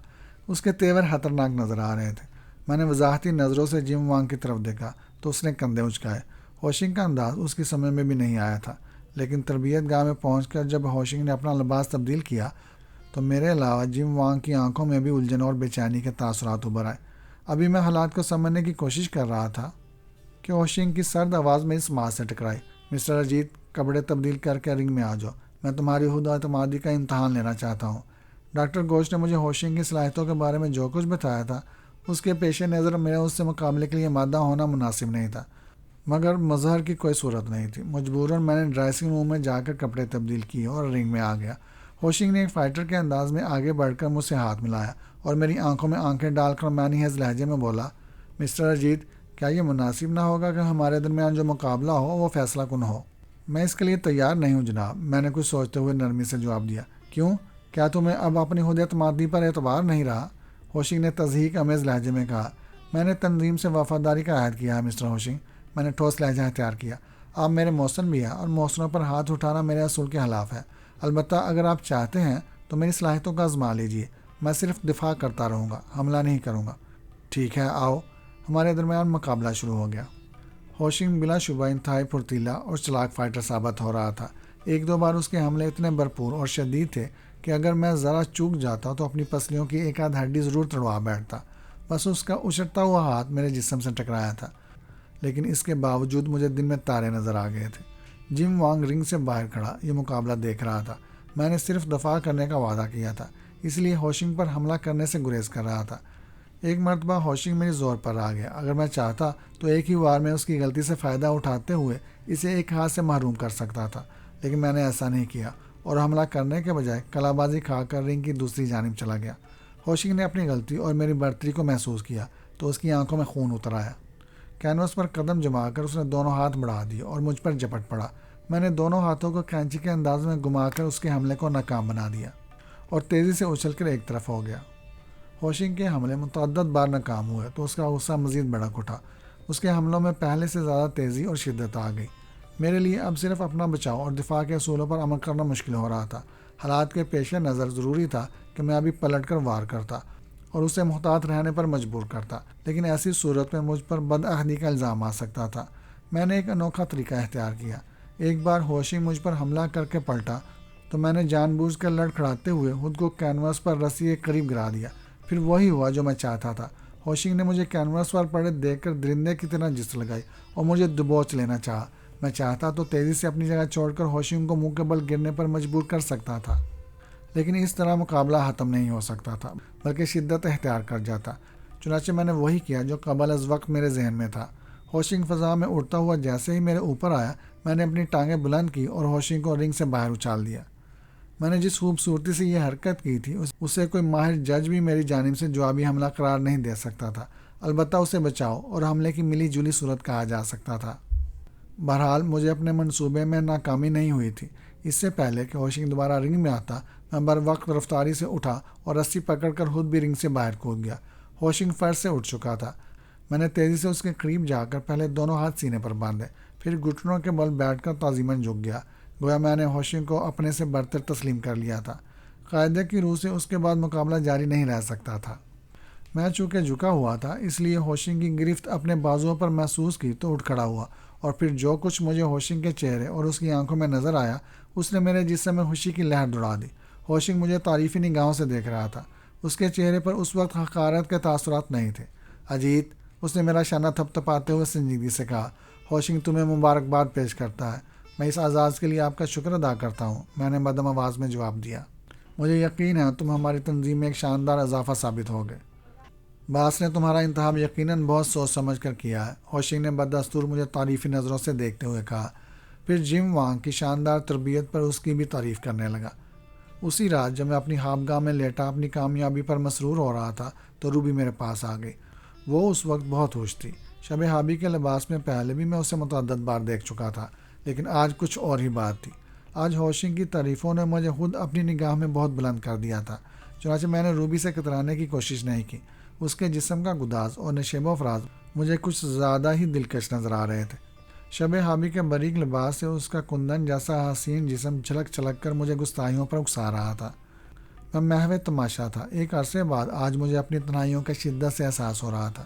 اس کے تیور خطرناک نظر آ رہے تھے۔ میں نے وضاحتی نظروں سے جم وانگ کی طرف دیکھا تو اس نے کندھے اچکائے۔ ہوشنگ کا انداز اس کی سمجھ میں بھی نہیں آیا تھا، لیکن تربیت گاہ میں پہنچ کر جب ہوشنگ نے اپنا لباس تبدیل کیا تو میرے علاوہ جم وانگ کی آنکھوں میں بھی الجھن اور بے چینی کے تاثرات ابھر آئے۔ ابھی میں حالات کو سمجھنے کی کوشش کر رہا تھا کہ ہوشنگ کی سرد آواز میں اس بات سے ٹکرائی، مسٹر اجیت، کپڑے تبدیل کر کے رنگ میں آ جاؤ، میں تمہاری خود اعتمادی کا امتحان لینا چاہتا ہوں۔ ڈاکٹر گھوش نے مجھے ہوشنگ کی صلاحیتوں کے بارے میں جو کچھ بتایا تھا اس کے پیش نظر میرا اس سے مقابلے کے لیے مادہ ہونا مناسب نہیں تھا، مگر مظہر کی کوئی صورت نہیں تھی۔ مجبوراً میں نے ڈریسنگ روم میں جا کر کپڑے تبدیل کیے اور رنگ میں آ گیا۔ ہوشنگ نے ایک فائٹر کے انداز میں آگے بڑھ کر مجھ سے ہاتھ ملایا اور میری آنکھوں میں آنکھیں ڈال کر معنی خیز لہجے میں بولا، مسٹر اجیت، کیا یہ مناسب نہ ہوگا کہ ہمارے درمیان جو مقابلہ ہو وہ فیصلہ کن ہو؟ میں اس کے لیے تیار نہیں ہوں جناب، میں نے کچھ سوچتے ہوئے نرمی سے جواب دیا۔ کیوں؟ کیا تمہیں اب اپنی خود اعتمادی پر اعتبار نہیں رہا؟ ہوشنگ نے تضحیک امیز لہجے میں کہا، میں نے تنظیم سے وفاداری کا عہد کیا ہے مسٹر ہوشنگ، میں نے ٹھوس لہجہ اختیار کیا۔ آپ میرے محسن بھی ہیں اور محسنوں پر ہاتھ اٹھانا میرے اصول کے خلاف ہے۔ البتہ اگر آپ چاہتے ہیں تو میری صلاحیتوں کا آزما لیجیے، میں صرف دفاع کرتا رہوں گا، حملہ نہیں کروں گا۔ ٹھیک ہے، آؤ۔ ہمارے درمیان مقابلہ شروع ہو گیا۔ ہوشنگ بلا شبہ انتہائی پھرتیلا اور چلاک فائٹر ثابت ہو رہا تھا۔ ایک دو بار اس کے حملے اتنے بھرپور اور شدید تھے کہ اگر میں ذرا چوک جاتا تو اپنی پسلیوں کی ایک آدھ ہڈی ضرور تڑوا بیٹھتا۔ بس اس کا اچھڑتا ہوا ہاتھ میرے جسم سے ٹکرایا تھا، لیکن اس کے باوجود مجھے دن میں تارے نظر آ گئے تھے۔ جم وانگ رنگ سے باہر کھڑا یہ مقابلہ دیکھ رہا تھا۔ میں نے صرف دفاع کرنے کا وعدہ کیا تھا، اس لیے ہوشنگ پر حملہ کرنے سے گریز کر رہا تھا۔ ایک مرتبہ ہوشنگ میری زور پر آ گیا۔ اگر میں چاہتا تو ایک ہی وار میں اس کی غلطی سے فائدہ اٹھاتے ہوئے اسے ایک ہاتھ سے محروم کر سکتا تھا، لیکن میں نے ایسا نہیں کیا اور حملہ کرنے کے بجائے کلا بازی کھا کر رنگ کی دوسری جانب چلا گیا۔ ہوشنگ نے اپنی غلطی اور میری برتری کو محسوس کیا تو اس کی آنکھوں میں خون اتر آیا۔ کینوس پر قدم جما کر اس نے دونوں ہاتھ بڑھا دیے اور مجھ پر جپٹ پڑا۔ میں نے دونوں ہاتھوں کو کینچی کے انداز میں گھما کر اس کے حملے کو ناکام بنا دیا اور تیزی سے اچھل کر ایک طرف ہو گیا۔ ہوشنگ کے حملے متعدد بار ناکام ہوئے تو اس کا غصہ مزید بڑک اٹھا۔ اس کے حملوں میں پہلے سے زیادہ تیزی اور شدت آ گئی۔ میرے لیے اب صرف اپنا بچاؤ اور دفاع کے اصولوں پر عمل کرنا مشکل ہو رہا تھا۔ حالات کے پیش نظر ضروری تھا کہ میں ابھی پلٹ کر وار کرتا اور اسے محتاط رہنے پر مجبور کرتا، لیکن ایسی صورت میں مجھ پر بدعہدی کا الزام آ سکتا تھا۔ میں نے ایک انوکھا طریقہ اختیار کیا۔ ایک بار ہوشنگ مجھ پر حملہ کر کے پلٹا تو میں نے جان بوجھ کر لڑکھڑاتے ہوئے خود کو کینوس پر رسی کے قریب گرا دیا۔ پھر وہی ہوا جو میں چاہتا تھا۔ ہوشنگ نے مجھے کینوس پر پڑے دیکھ کر درندے کی طرح جس لگائی اور مجھے دبوچ لینا چاہا۔ میں چاہتا تو تیزی سے اپنی جگہ چھوڑ کر ہوشنگ کو منہ کے بل گرنے پر مجبور کر سکتا تھا، لیکن اس طرح مقابلہ ختم نہیں ہو سکتا تھا بلکہ شدت اختیار کر جاتا۔ چنانچہ میں نے وہی کیا جو قبل از وقت میرے ذہن میں تھا۔ ہوشنگ فضا میں اڑتا ہوا جیسے ہی میرے اوپر آیا، میں نے اپنی ٹانگیں بلند کی اور ہوشنگ کو رنگ سے باہر اچھال دیا۔ میں نے جس خوبصورتی سے یہ حرکت کی تھی اسے کوئی ماہر جج بھی میری جانب سے جوابی حملہ قرار نہیں دے سکتا تھا، البتہ اسے بچاؤ اور حملے کی ملی جلی صورت کہا جا سکتا تھا۔ بہرحال مجھے اپنے منصوبے میں ناکامی نہیں ہوئی تھی۔ اس سے پہلے کہ ہوشنگ دوبارہ رنگ میں آتا، میں بر وقت رفتاری سے اٹھا اور رسی پکڑ کر خود بھی رنگ سے باہر کود گیا۔ ہوشنگ فرش سے اٹھ چکا تھا۔ میں نے تیزی سے اس کے قریب جا کر پہلے دونوں ہاتھ سینے پر باندھے، پھر گھٹنوں کے بل بیٹھ کر تعظیماً جھک گیا، گویا میں نے ہوشنگ کو اپنے سے برتر تسلیم کر لیا تھا۔ قاعدے کی روح سے اس کے بعد مقابلہ جاری نہیں رہ سکتا تھا۔ میں چونکہ جھکا ہوا تھا، اس لیے ہوشنگ کی گرفت اپنے بازوؤں پر محسوس کی تو اٹھ کھڑا ہوا، اور پھر جو کچھ مجھے ہوشنگ کے چہرے اور اس کی آنکھوں میں نظر آیا اس نے میرے جسم میں خوشی کی لہر دوڑا دی۔ ہوشنگ مجھے تعریفی نگاہوں سے دیکھ رہا تھا۔ اس کے چہرے پر اس وقت حقارت کے تاثرات نہیں تھے۔ اجیت، اس نے میرا شانہ تھپ تھپاتے ہوئے سنجیدگی سے کہا، ہوشنگ تمہیں مبارکباد پیش کرتا ہے۔ میں اس اعزاز کے لیے آپ کا شکر ادا کرتا ہوں، میں نے مدھم آواز میں جواب دیا۔ مجھے یقین ہے تم ہماری تنظیم میں ایک شاندار اضافہ ثابت ہوگے۔ باس نے تمہارا انتخاب یقیناً بہت سوچ سمجھ کر کیا ہے، ہوشنگ نے بددستور مجھے تعریفی نظروں سے دیکھتے ہوئے کہا، پھر جم وانگ کی شاندار تربیت پر اس کی بھی تعریف کرنے لگا۔ اسی رات جب میں اپنی خوابگاہ میں لیٹا اپنی کامیابی پر مسرور ہو رہا تھا تو روبی میرے پاس آ گئی۔ وہ اس وقت بہت خوش تھی۔ شب ہابی کے لباس میں پہلے بھی میں اسے متعدد بار دیکھ چکا تھا، لیکن آج کچھ اور ہی بات تھی۔ آج ہوشنگ کی تعریفوں نے مجھے خود اپنی نگاہ میں بہت بلند کر دیا تھا۔ چنانچہ میں نے روبی سے کترانے کی کوشش نہیں کی۔ اس کے جسم کا گداز اور نشیب و فراز مجھے کچھ زیادہ ہی دلکش نظر آ رہے تھے۔ شب ہابی کے باریک لباس سے اس کا کندن جیسا حسین جسم چھلک چھلک کر مجھے گستاخیوں پر اکسا رہا تھا۔ میں محو تماشا تھا۔ ایک عرصے بعد آج مجھے اپنی تنہائیوں کا شدت سے احساس ہو رہا تھا،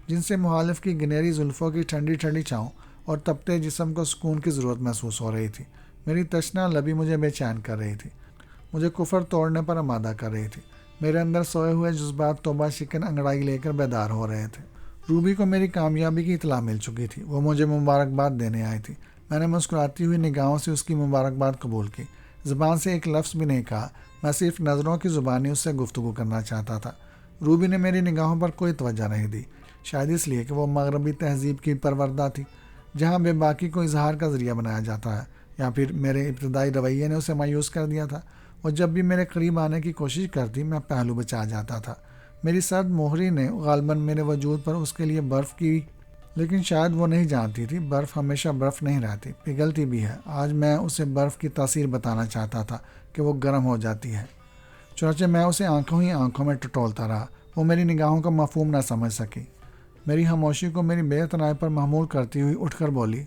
جن سے مخالف کی گنہری زلفوں کی ٹھنڈی ٹھنڈی چھاؤں اور تپتے جسم کو سکون کی ضرورت محسوس ہو رہی تھی۔ میری تشنا لبی مجھے بے چین کر رہی تھی، مجھے کفر توڑنے پر آمادہ کر رہی تھی۔ میرے اندر سوئے ہوئے جذبات توبہ شکن انگڑائی لے کر بیدار ہو رہے تھے۔ روبی کو میری کامیابی کی اطلاع مل چکی تھی۔ وہ مجھے مبارکباد دینے آئی تھی۔ میں نے مسکراتی ہوئی نگاہوں سے اس کی مبارکباد قبول کی۔ زبان سے ایک لفظ بھی نہیں کہا، میں صرف نظروں کی زبانی اس سے گفتگو کرنا چاہتا تھا۔ روبی نے میری نگاہوں پر کوئی توجہ نہیں دی، شاید اس لیے کہ وہ مغربی تہذیب کی پروردہ تھی، جہاں بے باکی کو اظہار کا ذریعہ بنایا جاتا ہے، یا پھر میرے ابتدائی رویے نے اسے مایوس کر دیا تھا۔ اور جب بھی میرے قریب آنے کی کوشش کرتی میں پہلو بچا جاتا تھا۔ میری سرد مہری نے غالباً میرے وجود پر اس کے لیے برف کی، لیکن شاید وہ نہیں جانتی تھی برف ہمیشہ برف نہیں رہتی، پگھلتی بھی ہے۔ آج میں اسے برف کی تاثیر بتانا چاہتا تھا کہ وہ گرم ہو جاتی ہے۔ چنانچہ میں اسے آنکھوں ہی آنکھوں میں ٹٹولتا رہا۔ وہ میری نگاہوں کا مفہوم نہ سمجھ سکی۔ میری خاموشی کو میری بے اعتنائی پر محمول کرتی ہوئی اٹھ کر بولی،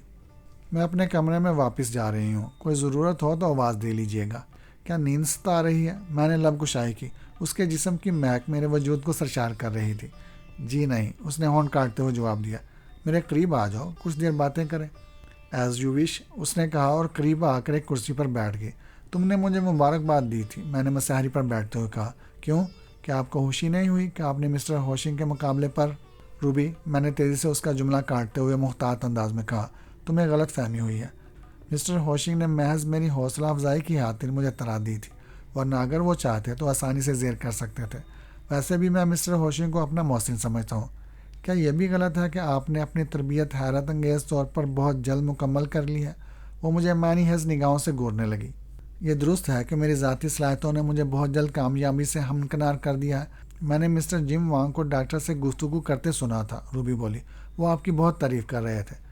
میں اپنے کمرے میں واپس جا رہی ہوں، کوئی ضرورت ہو تو آواز دے لیجیے گا۔ کیا نیند ستا رہی ہے؟ میں نے لب کشائی کی۔ اس کے جسم کی مہک میرے وجود کو سرشار کر رہی تھی۔ جی نہیں، اس نے ہونٹ کاٹتے ہوئے جواب دیا۔ میرے قریب آ جاؤ، کچھ دیر باتیں کریں۔ ایز یو وش، اس نے کہا اور قریب آ کر ایک کرسی پر بیٹھ گئی۔ تم نے مجھے مبارکباد دی تھی، میں نے مسہری پر بیٹھتے ہوئے کہا۔ کیوں؟ کیا آپ کو خوشی نہیں ہوئی کہ آپ نے مسٹر ہوشنگ کے مقابلے پر؟ روبی، میں نے تیزی سے اس کا جملہ کاٹتے ہوئے محتاط انداز میں کہا، تمہیں غلط فہمی ہوئی ہے۔ مسٹر ہوشنگ نے محض میری حوصلہ افزائی کی خاطر مجھے طرح دی تھی، ورنہ اگر وہ چاہتے تو آسانی سے زیر کر سکتے تھے۔ ویسے بھی میں مسٹر ہوشنگ کو اپنا محسن سمجھتا ہوں۔ کیا یہ بھی غلط ہے کہ آپ نے اپنی تربیت حیرت انگیز طور پر بہت جلد مکمل کر لی ہے؟ وہ مجھے معنی خیز نگاہوں سے گورنے لگی۔ یہ درست ہے کہ میری ذاتی صلاحیتوں نے مجھے بہت جلد کامیابی سے ہمکنار کر دیا ہے۔ میں نے مسٹر جم وانگ کو ڈاکٹر سے گفتگو کرتے سنا تھا، روبی بولی۔ وہ آپ کی بہت تعریف کر رہے تھے۔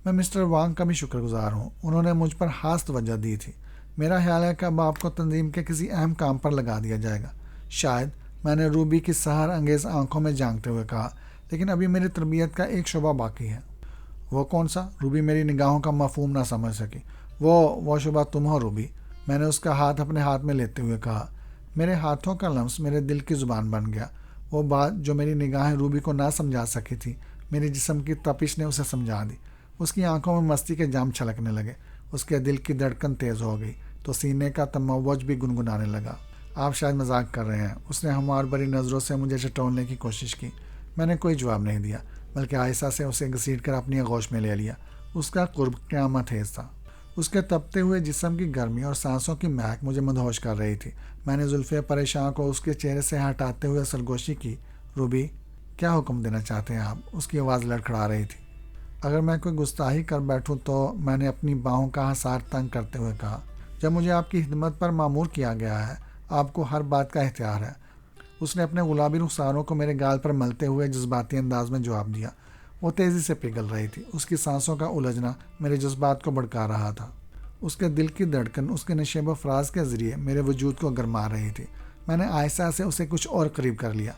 میں مسٹر وانگ کا بھی شکر گزار ہوں، انہوں نے مجھ پر خاص توجہ دی تھی۔ میرا خیال ہے کہ اب آپ کو تنظیم کے کسی اہم کام پر لگا دیا جائے گا۔ شاید، میں نے روبی کی سحر انگیز آنکھوں میں جھانکتے ہوئے کہا، لیکن ابھی میری تربیت کا ایک شعبہ باقی ہے۔ وہ کون سا؟ روبی میری نگاہوں کا مفہوم نہ سمجھ سکی۔ وہ شعبہ تم ہو روبی، میں نے اس کا ہاتھ اپنے ہاتھ میں لیتے ہوئے کہا۔ میرے ہاتھوں کا لمس میرے دل کی زبان بن گیا۔ وہ بات جو میری نگاہیں روبی کو نہ سمجھا سکی تھی، میری جسم کی تپش نے اسے سمجھا دی۔ اس کی آنکھوں میں مستی کے جام چھلکنے لگے، اس کے دل کی دھڑکن تیز ہو گئی تو سینے کا تموج بھی گنگنانے لگا۔ آپ شاید مذاق کر رہے ہیں، اس نے ہموار بھری نظروں سے مجھے چٹولنے کی کوشش کی۔ میں نے کوئی جواب نہیں دیا، بلکہ آہستہ سے اسے گھسیٹ کر اپنی آغوش میں لے لیا۔ اس کا قرب قیامت خیز تھا۔ اس کے تپتے ہوئے جسم کی گرمی اور سانسوں کی مہک مجھے مدہوش کر رہی تھی۔ میں نے زلفیں پریشان کو اس کے چہرے سے ہٹاتے ہوئے سرگوشی کی۔ روبی، کیا حکم دینا چاہتے ہیں آپ؟ اس کی آواز لڑکھڑا رہی تھی۔ اگر میں کوئی گستاخی کر بیٹھوں تو، میں نے اپنی باہوں کا حصار تنگ کرتے ہوئے کہا۔ جب مجھے آپ کی خدمت پر مامور کیا گیا ہے، آپ کو ہر بات کا اختیار ہے۔ اس نے اپنے گلابی رخساروں کو میرے گال پر ملتے ہوئے جذباتی انداز میں جواب دیا۔ وہ تیزی سے پگھل رہی تھی، اس کی سانسوں کا الجھنا میرے جذبات کو بھڑکا رہا تھا۔ اس کے دل کی دھڑکن اس کے نشیب و فراز کے ذریعے میرے وجود کو گرما رہی تھی۔ میں نے آہستہ سے اسے کچھ اور قریب کر لیا۔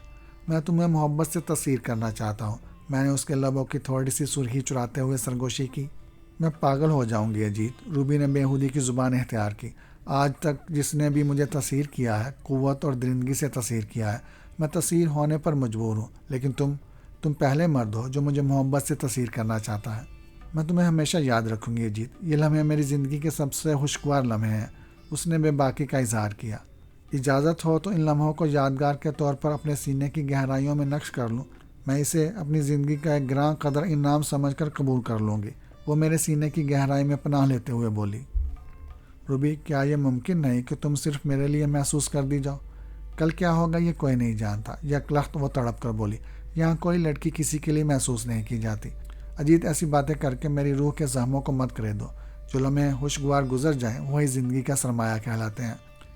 میں تمہیں محبت سے تصویر کرنا چاہتا ہوں، میں نے اس کے لبوں کی تھوڑی سی سرخی چراتے ہوئے سرگوشی کی۔ میں پاگل ہو جاؤں گی اجیت، روبی نے بےہودی کی زبان اختیار کی۔ آج تک جس نے بھی مجھے تصویر کیا ہے، قوت اور درندگی سے تصویر کیا ہے۔ میں تصویر ہونے پر مجبور ہوں، لیکن تم پہلے مرد ہو جو مجھے محبت سے تصویر کرنا چاہتا ہے۔ میں تمہیں ہمیشہ یاد رکھوں گی اجیت، یہ لمحے میری زندگی کے سب سے خوشگوار لمحے ہیں۔ اس نے بے باکی کا اظہار کیا۔ اجازت ہو تو ان لمحوں کو یادگار کے طور پر اپنے سینے کی گہرائیوں میں نقش کر لوں۔ میں اسے اپنی زندگی کا ایک گراں قدر انعام سمجھ کر قبول کر لوں گی، وہ میرے سینے کی گہرائی میں پناہ لیتے ہوئے بولی۔ روبی، کیا یہ ممکن نہیں کہ تم صرف میرے لیے محسوس کر دی جاؤ؟ کل کیا ہوگا یہ کوئی نہیں جانتا، یک لخت وہ تڑپ کر بولی۔ یہاں کوئی لڑکی کسی کے لیے محسوس نہیں کی جاتی۔ اجیت، ایسی باتیں کر کے میری روح کے زخموں کو مت کرے دو۔ جو لمحے خوشگوار گزر جائیں وہی زندگی کا سرمایہ کہلاتے ہیں۔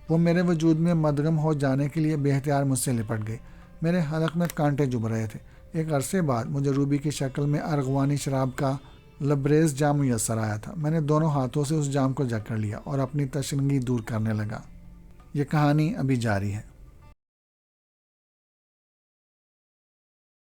وہ میرے وجود میں مدغم ہو جانے کے لیے بے اختیار مجھ سے لپٹ گئی۔ میرے حلق میں کانٹے چبھ رہے تھے۔ ایک عرصے بعد مجھے روبی کی شکل میں ارغوانی شراب کا لبریز جام میسر آیا تھا۔ میں نے دونوں ہاتھوں سے اس جام کو جکڑ لیا اور اپنی تشنگی دور کرنے لگا۔ یہ کہانی ابھی جاری ہے۔